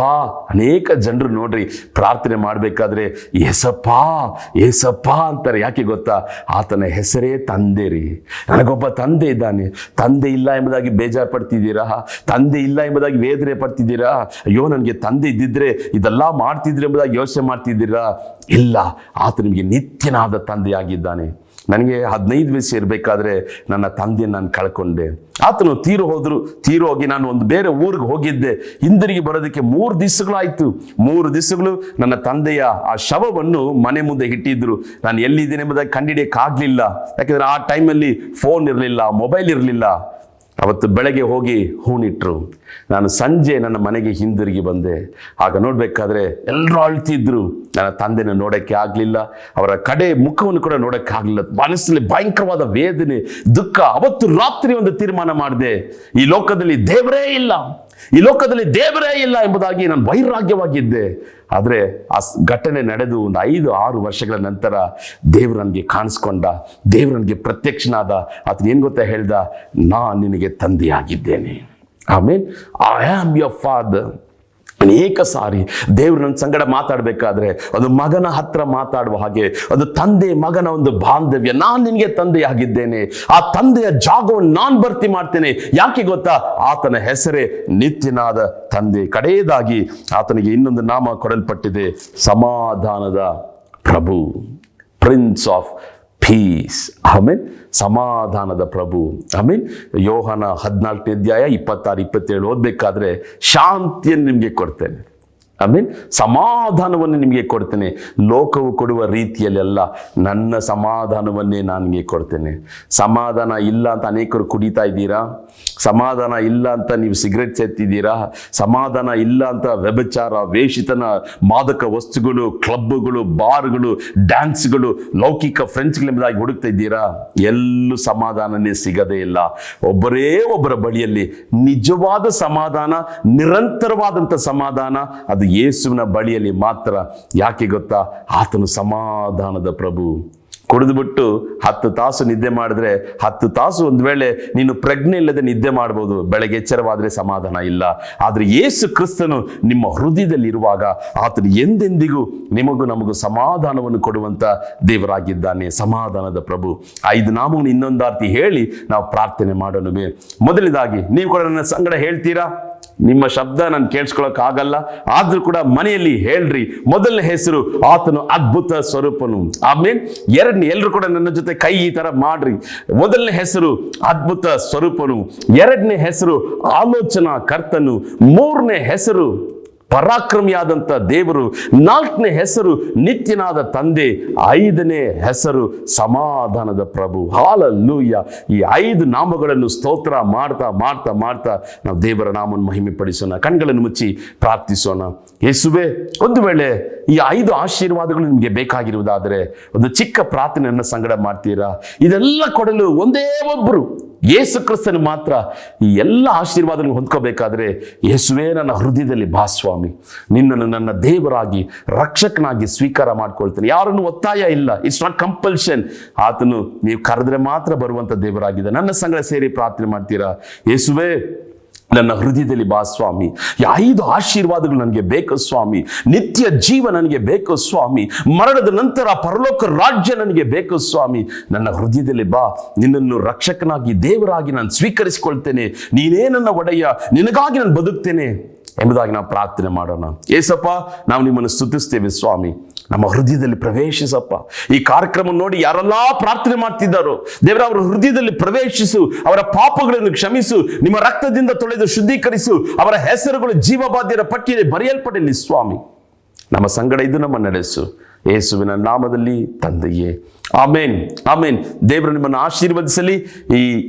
ಅನೇಕ ಜನರು ನೋಡ್ರಿ ಪ್ರಾರ್ಥನೆ ಮಾಡಬೇಕಾದ್ರೆ ಏಸಪ್ಪ ಏಸಪ್ಪ ಅಂತಾರೆ. ಯಾಕೆ ಗೊತ್ತಾ? ಆತನ ಹೆಸರೇ ತಂದೆ ರೀ. ನನಗೊಬ್ಬ ತಂದೆ ಇದ್ದಾನೆ. ತಂದೆ ಇಲ್ಲ ಎಂಬುದಾಗಿ ಬೇಜಾರು ಪಡ್ತಿದ್ದೀರಾ? ತಂದೆ ಇಲ್ಲ ಎಂಬುದಾಗಿ ವೇದನೆ ಪಡ್ತಿದ್ದೀರಾ? ಅಯ್ಯೋ, ನನಗೆ ತಂದೆ ಇದ್ದಿದ್ರೆ ಇದೆಲ್ಲ ಮಾಡ್ತಿದ್ರೆ ಎಂಬುದಾಗಿ ಯೋಚನೆ ಮಾಡ್ತಿದ್ದೀರಾ? ಇಲ್ಲ, ಆತ ನಿಮಗೆ ನಿತ್ಯನಾದ ತಂದೆಯಾಗಿದ್ದಾನೆ. ನನಗೆ 15 ವಯಸ್ಸು ಇರಬೇಕಾದ್ರೆ ನನ್ನ ತಂದೆಯನ್ನು ನಾನು ಕಳ್ಕೊಂಡೆ. ಆತನು ತೀರು ಹೋಗಿ ನಾನು ಒಂದು ಬೇರೆ ಊರಿಗೆ ಹೋಗಿದ್ದೆ. ಹಿಂದಿರುಗಿ ಬರೋದಕ್ಕೆ 3 ದಿವಸಗಳಾಯಿತು. 3 ದಿವಸಗಳು ನನ್ನ ತಂದೆಯ ಆ ಶವವನ್ನು ಮನೆ ಮುಂದೆ ಇಟ್ಟಿದ್ರು. ನಾನು ಎಲ್ಲಿದ್ದೇನೆ ಎಂಬುದಾಗಿ ಕಂಡುಹಿಡಿಯಕ್ಕಾಗಲಿಲ್ಲ. ಯಾಕೆಂದರೆ ಆ ಟೈಮಲ್ಲಿ ಫೋನ್ ಇರಲಿಲ್ಲ, ಮೊಬೈಲ್ ಇರಲಿಲ್ಲ. ಅವತ್ತು ಬೆಳಗ್ಗೆ ಹೋಗಿ ಹೂಣಿಟ್ರು. ನಾನು ಸಂಜೆ ನನ್ನ ಮನೆಗೆ ಹಿಂದಿರುಗಿ ಬಂದೆ. ಆಗ ನೋಡಬೇಕಾದ್ರೆ ಎಲ್ಲರೂ ಅಳ್ತಿದ್ರು. ನನ್ನ ತಂದೆನ ನೋಡೋಕ್ಕೆ ಆಗಲಿಲ್ಲ, ಅವರ ಕಡೆ ಮುಖವನ್ನು ಕೂಡ ನೋಡೋಕ್ಕೆ ಆಗಲಿಲ್ಲ. ಮನಸ್ಸಲ್ಲಿ ಭಯಂಕರವಾದ ವೇದನೆ, ದುಃಖ. ಅವತ್ತು ರಾತ್ರಿ ಒಂದು ತೀರ್ಮಾನ ಮಾಡಿದೆ, ಈ ಲೋಕದಲ್ಲಿ ದೇವರೇ ಇಲ್ಲ ಎಂಬುದಾಗಿ ನಾನು ವೈರಾಗ್ಯವಾಗಿದ್ದೆ. ಆದರೆ ಆ ಘಟನೆ ನಡೆದು ಒಂದು 5-6 ವರ್ಷಗಳ ನಂತರ ದೇವರು ನನಗೆ ಕಾಣಿಸ್ಕೊಂಡ, ದೇವರು ನನಗೆ ಪ್ರತ್ಯಕ್ಷನಾದ. ಆತನ ಏನು ಗೊತ್ತಾ ಹೇಳ್ದ? ನಾನು ನಿನಗೆ ತಂದೆಯಾಗಿದ್ದೇನೆ. Amen. I am your father. ಅನೇಕ ಸಾರಿ ದೇವರು ನನ್ನ ಸಂಗಡ ಮಾತಾಡಬೇಕಾದ್ರೆ ಒಂದು ಮಗನ ಹತ್ರ ಮಾತಾಡುವ ಹಾಗೆ, ಒಂದು ತಂದೆ ಮಗನ ಒಂದು ಬಾಂಧವ್ಯ, ನಾನು ನಿನಗೆ ತಂದೆಯಾಗಿದ್ದೇನೆ, ಆ ತಂದೆಯ ಜಾಗವನ್ನು ನಾನು ಭರ್ತಿ ಮಾಡ್ತೇನೆ. ಯಾಕೆ ಗೊತ್ತಾ? ಆತನ ಹೆಸರೇ ನಿತ್ಯನಾದ ತಂದೆ. ಕಡೆಯದಾಗಿ ಆತನಿಗೆ ಇನ್ನೊಂದು ನಾಮ ಕೊಡಲ್ಪಟ್ಟಿದೆ, ಸಮಾಧಾನದ ಪ್ರಭು, ಪ್ರಿನ್ಸ್ ಆಫ್ ಪೀಸ್. ಆಮೇನ್. ಸಮಾಧಾನದ ಪ್ರಭು. ಆಮೇನ್. ಯೋಹಾನ 14ನೇ ಅಧ್ಯಾಯ 26-27 ಓದಬೇಕಾದ್ರೆ, ಶಾಂತಿಯನ್ನು ನಿಮಗೆ ಕೊಡ್ತೇನೆ. ಆಮೇನ್. ಸಮಾಧಾನವನ್ನು ನಿಮಗೆ ಕೊಡ್ತೇನೆ. ಲೋಕವು ಕೊಡುವ ರೀತಿಯಲ್ಲೆಲ್ಲ ನನ್ನ ಸಮಾಧಾನವನ್ನೇ ನಾನು ನಿಮಗೆ ಕೊಡ್ತೇನೆ. ಸಮಾಧಾನ ಇಲ್ಲ ಅಂತ ಅನೇಕರು ಕುಡಿತಾ ಇದ್ದೀರಾ, ಸಮಾಧಾನ ಇಲ್ಲ ಅಂತ ನೀವು ಸಿಗರೆಟ್ ಸೇರ್ತಿದ್ದೀರಾ, ಸಮಾಧಾನ ಇಲ್ಲ ಅಂತ ವ್ಯಭಿಚಾರ, ವೇಷಿತನ, ಮಾದಕ ವಸ್ತುಗಳು, ಕ್ಲಬ್ಗಳು, ಬಾರ್ಗಳು, ಡ್ಯಾನ್ಸ್ಗಳು, ಲೌಕಿಕ ಫ್ರೆಂಡ್ಸ್ಗಳೆಂಬುದಾಗಿ ಹುಡುಕ್ತಾ ಇದ್ದೀರಾ. ಎಲ್ಲೂ ಸಮಾಧಾನನೇ ಸಿಗದೇ ಇಲ್ಲ. ಒಬ್ಬರ ಬಳಿಯಲ್ಲಿ ನಿಜವಾದ ಸಮಾಧಾನ, ನಿರಂತರವಾದಂಥ ಸಮಾಧಾನ, ಅದು ಯೇಸುವಿನ ಬಳಿಯಲ್ಲಿ ಮಾತ್ರ. ಯಾಕೆ ಗೊತ್ತಾ? ಆತನು ಸಮಾಧಾನದ ಪ್ರಭು. ಕುಡಿದುಬಿಟ್ಟು 10 ತಾಸು ನಿದ್ದೆ ಮಾಡಿದ್ರೆ 10 ತಾಸು ಒಂದು ವೇಳೆ ನೀನು ಪ್ರಜ್ಞೆ ಇಲ್ಲದೆ ನಿದ್ದೆ ಮಾಡ್ಬೋದು, ಬೆಳಗ್ಗೆ ಎಚ್ಚರವಾದರೆ ಸಮಾಧಾನ ಇಲ್ಲ. ಆದರೆ ಯೇಸು ಕ್ರಿಸ್ತನು ನಿಮ್ಮ ಹೃದಯದಲ್ಲಿ ಇರುವಾಗ ಆತನು ಎಂದೆಂದಿಗೂ ನಿಮಗೂ ನಮಗೂ ಸಮಾಧಾನವನ್ನು ಕೊಡುವಂತ ದೇವರಾಗಿದ್ದಾನೆ. ಸಮಾಧಾನದ ಪ್ರಭು. 5 ನಾಮವನ್ನು ಇನ್ನೊಂದಾರ್ತಿ ಹೇಳಿ ನಾವು ಪ್ರಾರ್ಥನೆ ಮಾಡೋಣ. ಮೊದಲನೇದಾಗಿ ನೀವು ಕೂಡ ನನ್ನ ಸಂಗಡ ಹೇಳ್ತೀರಾ? ನಿಮ್ಮ ಶಬ್ದ ನಾನು ಕೇಳಿಸ್ಕೊಳ್ಳೋಕ್ಕಾಗಲ್ಲ, ಆದ್ರೂ ಕೂಡ ಮನೆಯಲ್ಲಿ ಹೇಳ್ರಿ. ಮೊದಲನೇ ಹೆಸರು, ಆತನು ಅದ್ಭುತ ಸ್ವರೂಪನು. ಆಮೇಲೆ ಎಲ್ಲರೂ ಕೂಡ ನನ್ನ ಜೊತೆ ಕೈ ಈ ತರ ಮಾಡ್ರಿ. ಮೊದಲನೇ ಹೆಸರು ಅದ್ಭುತ ಸ್ವರೂಪನು, 2ನೇ ಹೆಸರು ಆಲೋಚನಾ ಕರ್ತನು, 3ನೇ ಹೆಸರು ಪರಾಕ್ರಮಿಯಾದಂಥ ದೇವರು, 4ನೇ ಹೆಸರು ನಿತ್ಯನಾದ ತಂದೆ, 5ನೇ ಹೆಸರು ಸಮಾಧಾನದ ಪ್ರಭು. ಹಾಲೆಲೂಯಾ. ಈ 5 ನಾಮಗಳನ್ನು ಸ್ತೋತ್ರ ಮಾಡ್ತಾ ಮಾಡ್ತಾ ಮಾಡ್ತಾ ನಾವು ದೇವರ ನಾಮವನ್ನು ಮಹಿಮೆ ಪಡಿಸೋಣ. ಕಣ್ಗಳನ್ನು ಮುಚ್ಚಿ ಪ್ರಾರ್ಥಿಸೋಣ. ಯೇಸುವೇ, ಒಂದು ವೇಳೆ ಈ 5 ಆಶೀರ್ವಾದಗಳು ನಿಮಗೆ ಬೇಕಾಗಿರುವುದಾದರೆ ಒಂದು ಚಿಕ್ಕ ಪ್ರಾರ್ಥನೆಯನ್ನು ಸಂಗಡ ಮಾಡ್ತೀರಾ? ಇದೆಲ್ಲ ಕೊಡಲು ಒಂದೇ ಒಬ್ಬರು ಯೇಸು ಕ್ರಿಸ್ತನು ಮಾತ್ರ ಈ ಎಲ್ಲ ಆಶೀರ್ವಾದಗಳನ್ನು ಹೊಂದ್ಕೋಬೇಕಾದ್ರೆ, ಯೇಸುವೇ ನನ್ನ ಹೃದಯದಲ್ಲಿ ಬಾ ಸ್ವಾಮಿ, ನಿನ್ನನ್ನು ನನ್ನ ದೇವರಾಗಿ ರಕ್ಷಕನಾಗಿ ಸ್ವೀಕಾರ ಮಾಡ್ಕೊಳ್ತೇನೆ. ಯಾರನ್ನು ಒತ್ತಾಯ ಇಲ್ಲ, ಇಟ್ಸ್ ನಾಟ್ ಕಂಪಲ್ಷನ್. ಆತನು ನೀವು ಕರೆದ್ರೆ ಮಾತ್ರ ಬರುವಂಥ ದೇವರಾಗಿದೆ. ನನ್ನ ಸಂಗಡ ಸೇರಿ ಪ್ರಾರ್ಥನೆ ಮಾಡ್ತೀರಾ? ಯೇಸುವೇ, ನನ್ನ ಹೃದಯದಲ್ಲಿ ಬಾ ಸ್ವಾಮಿ, 5 ಆಶೀರ್ವಾದಗಳು ನನಗೆ ಬೇಕು ಸ್ವಾಮಿ. ನಿತ್ಯ ಜೀವ ನನಗೆ ಬೇಕು ಸ್ವಾಮಿ. ಮರಣದ ನಂತರ ಪರಲೋಕ ರಾಜ್ಯ ನನಗೆ ಬೇಕು ಸ್ವಾಮಿ. ನನ್ನ ಹೃದಯದಲ್ಲಿ ಬಾ, ನಿನ್ನನ್ನು ರಕ್ಷಕನಾಗಿ ದೇವರಾಗಿ ನಾನು ಸ್ವೀಕರಿಸಿಕೊಳ್ತೇನೆ. ನೀನೇ ನನ್ನ ಒಡೆಯ, ನಿನಗಾಗಿ ನಾನು ಬದುಕ್ತೇನೆ ಎಂಬುದಾಗಿ ನಾವು ಪ್ರಾರ್ಥನೆ ಮಾಡೋಣ. ಏಸಪ್ಪ, ನಾವು ನಿಮ್ಮನ್ನು ಸ್ತುತಿಸ್ತೇವೆ ಸ್ವಾಮಿ. ನಮ್ಮ ಹೃದಯದಲ್ಲಿ ಪ್ರವೇಶಿಸಪ್ಪ. ಈ ಕಾರ್ಯಕ್ರಮ ನೋಡಿ ಯಾರೆಲ್ಲ ಪ್ರಾರ್ಥನೆ ಮಾಡ್ತಿದ್ದಾರೋ ದೇವರ, ಅವರ ಹೃದಯದಲ್ಲಿ ಪ್ರವೇಶಿಸು, ಅವರ ಪಾಪಗಳನ್ನು ಕ್ಷಮಿಸು, ನಿಮ್ಮ ರಕ್ತದಿಂದ ತೊಳೆದು ಶುದ್ಧೀಕರಿಸು. ಅವರ ಹೆಸರುಗಳು ಜೀವಬಾಧ್ಯರ ಪಟ್ಟಿಯಲ್ಲಿ ಬರೆಯಲ್ಪಡಲಿ ಸ್ವಾಮಿ. ನಮ್ಮ ಸಂಗಡ ಇದು ನಮ್ಮ ನಡೆಸು, ಯೇಸುವಿನ ನಾಮದಲ್ಲಿ ತಂದೆಯೇ, ಆಮೇನ್, ಆಮೇನ್. ದೇವರು ನಿಮ್ಮನ್ನು ಆಶೀರ್ವದಿಸಲಿ.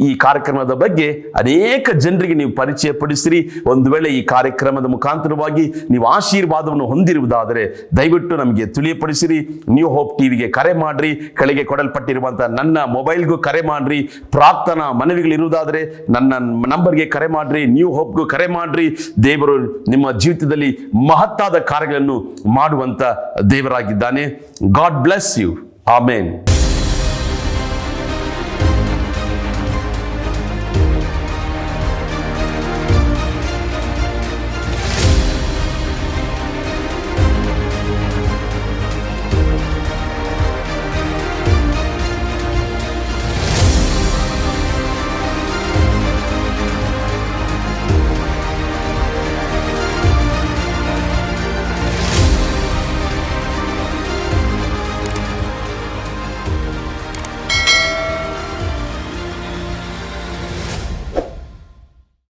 ಈ ಕಾರ್ಯಕ್ರಮದ ಬಗ್ಗೆ ಅನೇಕ ಜನರಿಗೆ ನೀವು ಪರಿಚಯ ಪಡಿಸಿರಿ. ಒಂದು ವೇಳೆ ಈ ಕಾರ್ಯಕ್ರಮದ ಮುಖಾಂತರವಾಗಿ ನೀವು ಆಶೀರ್ವಾದವನ್ನು ಹೊಂದಿರುವುದಾದರೆ ದಯವಿಟ್ಟು ನಮಗೆ ತಿಳಿಯಪಡಿಸಿರಿ. ನ್ಯೂ ಹೋಪ್ ಟಿವಿಗೆ ಕರೆ ಮಾಡ್ರಿ, ಕೆಳಗೆ ಕೊಡಲ್ಪಟ್ಟಿರುವಂತಹ ನನ್ನ ಮೊಬೈಲ್ಗೂ ಕರೆ ಮಾಡ್ರಿ. ಪ್ರಾರ್ಥನಾ ಮನವಿಗಳಿರುವುದಾದರೆ ನನ್ನ ನಂಬರ್ಗೆ ಕರೆ ಮಾಡ್ರಿ, ನ್ಯೂ ಹೋಪ್ಗೂ ಕರೆ ಮಾಡ್ರಿ. ದೇವರು ನಿಮ್ಮ ಜೀವಿತದಲ್ಲಿ ಮಹತ್ತಾದ ಕಾರ್ಯಗಳನ್ನು ಮಾಡುವಂತ ದೇವರಾಗಿದ್ದಾನೆ. God bless you. ಆಮೇನ್.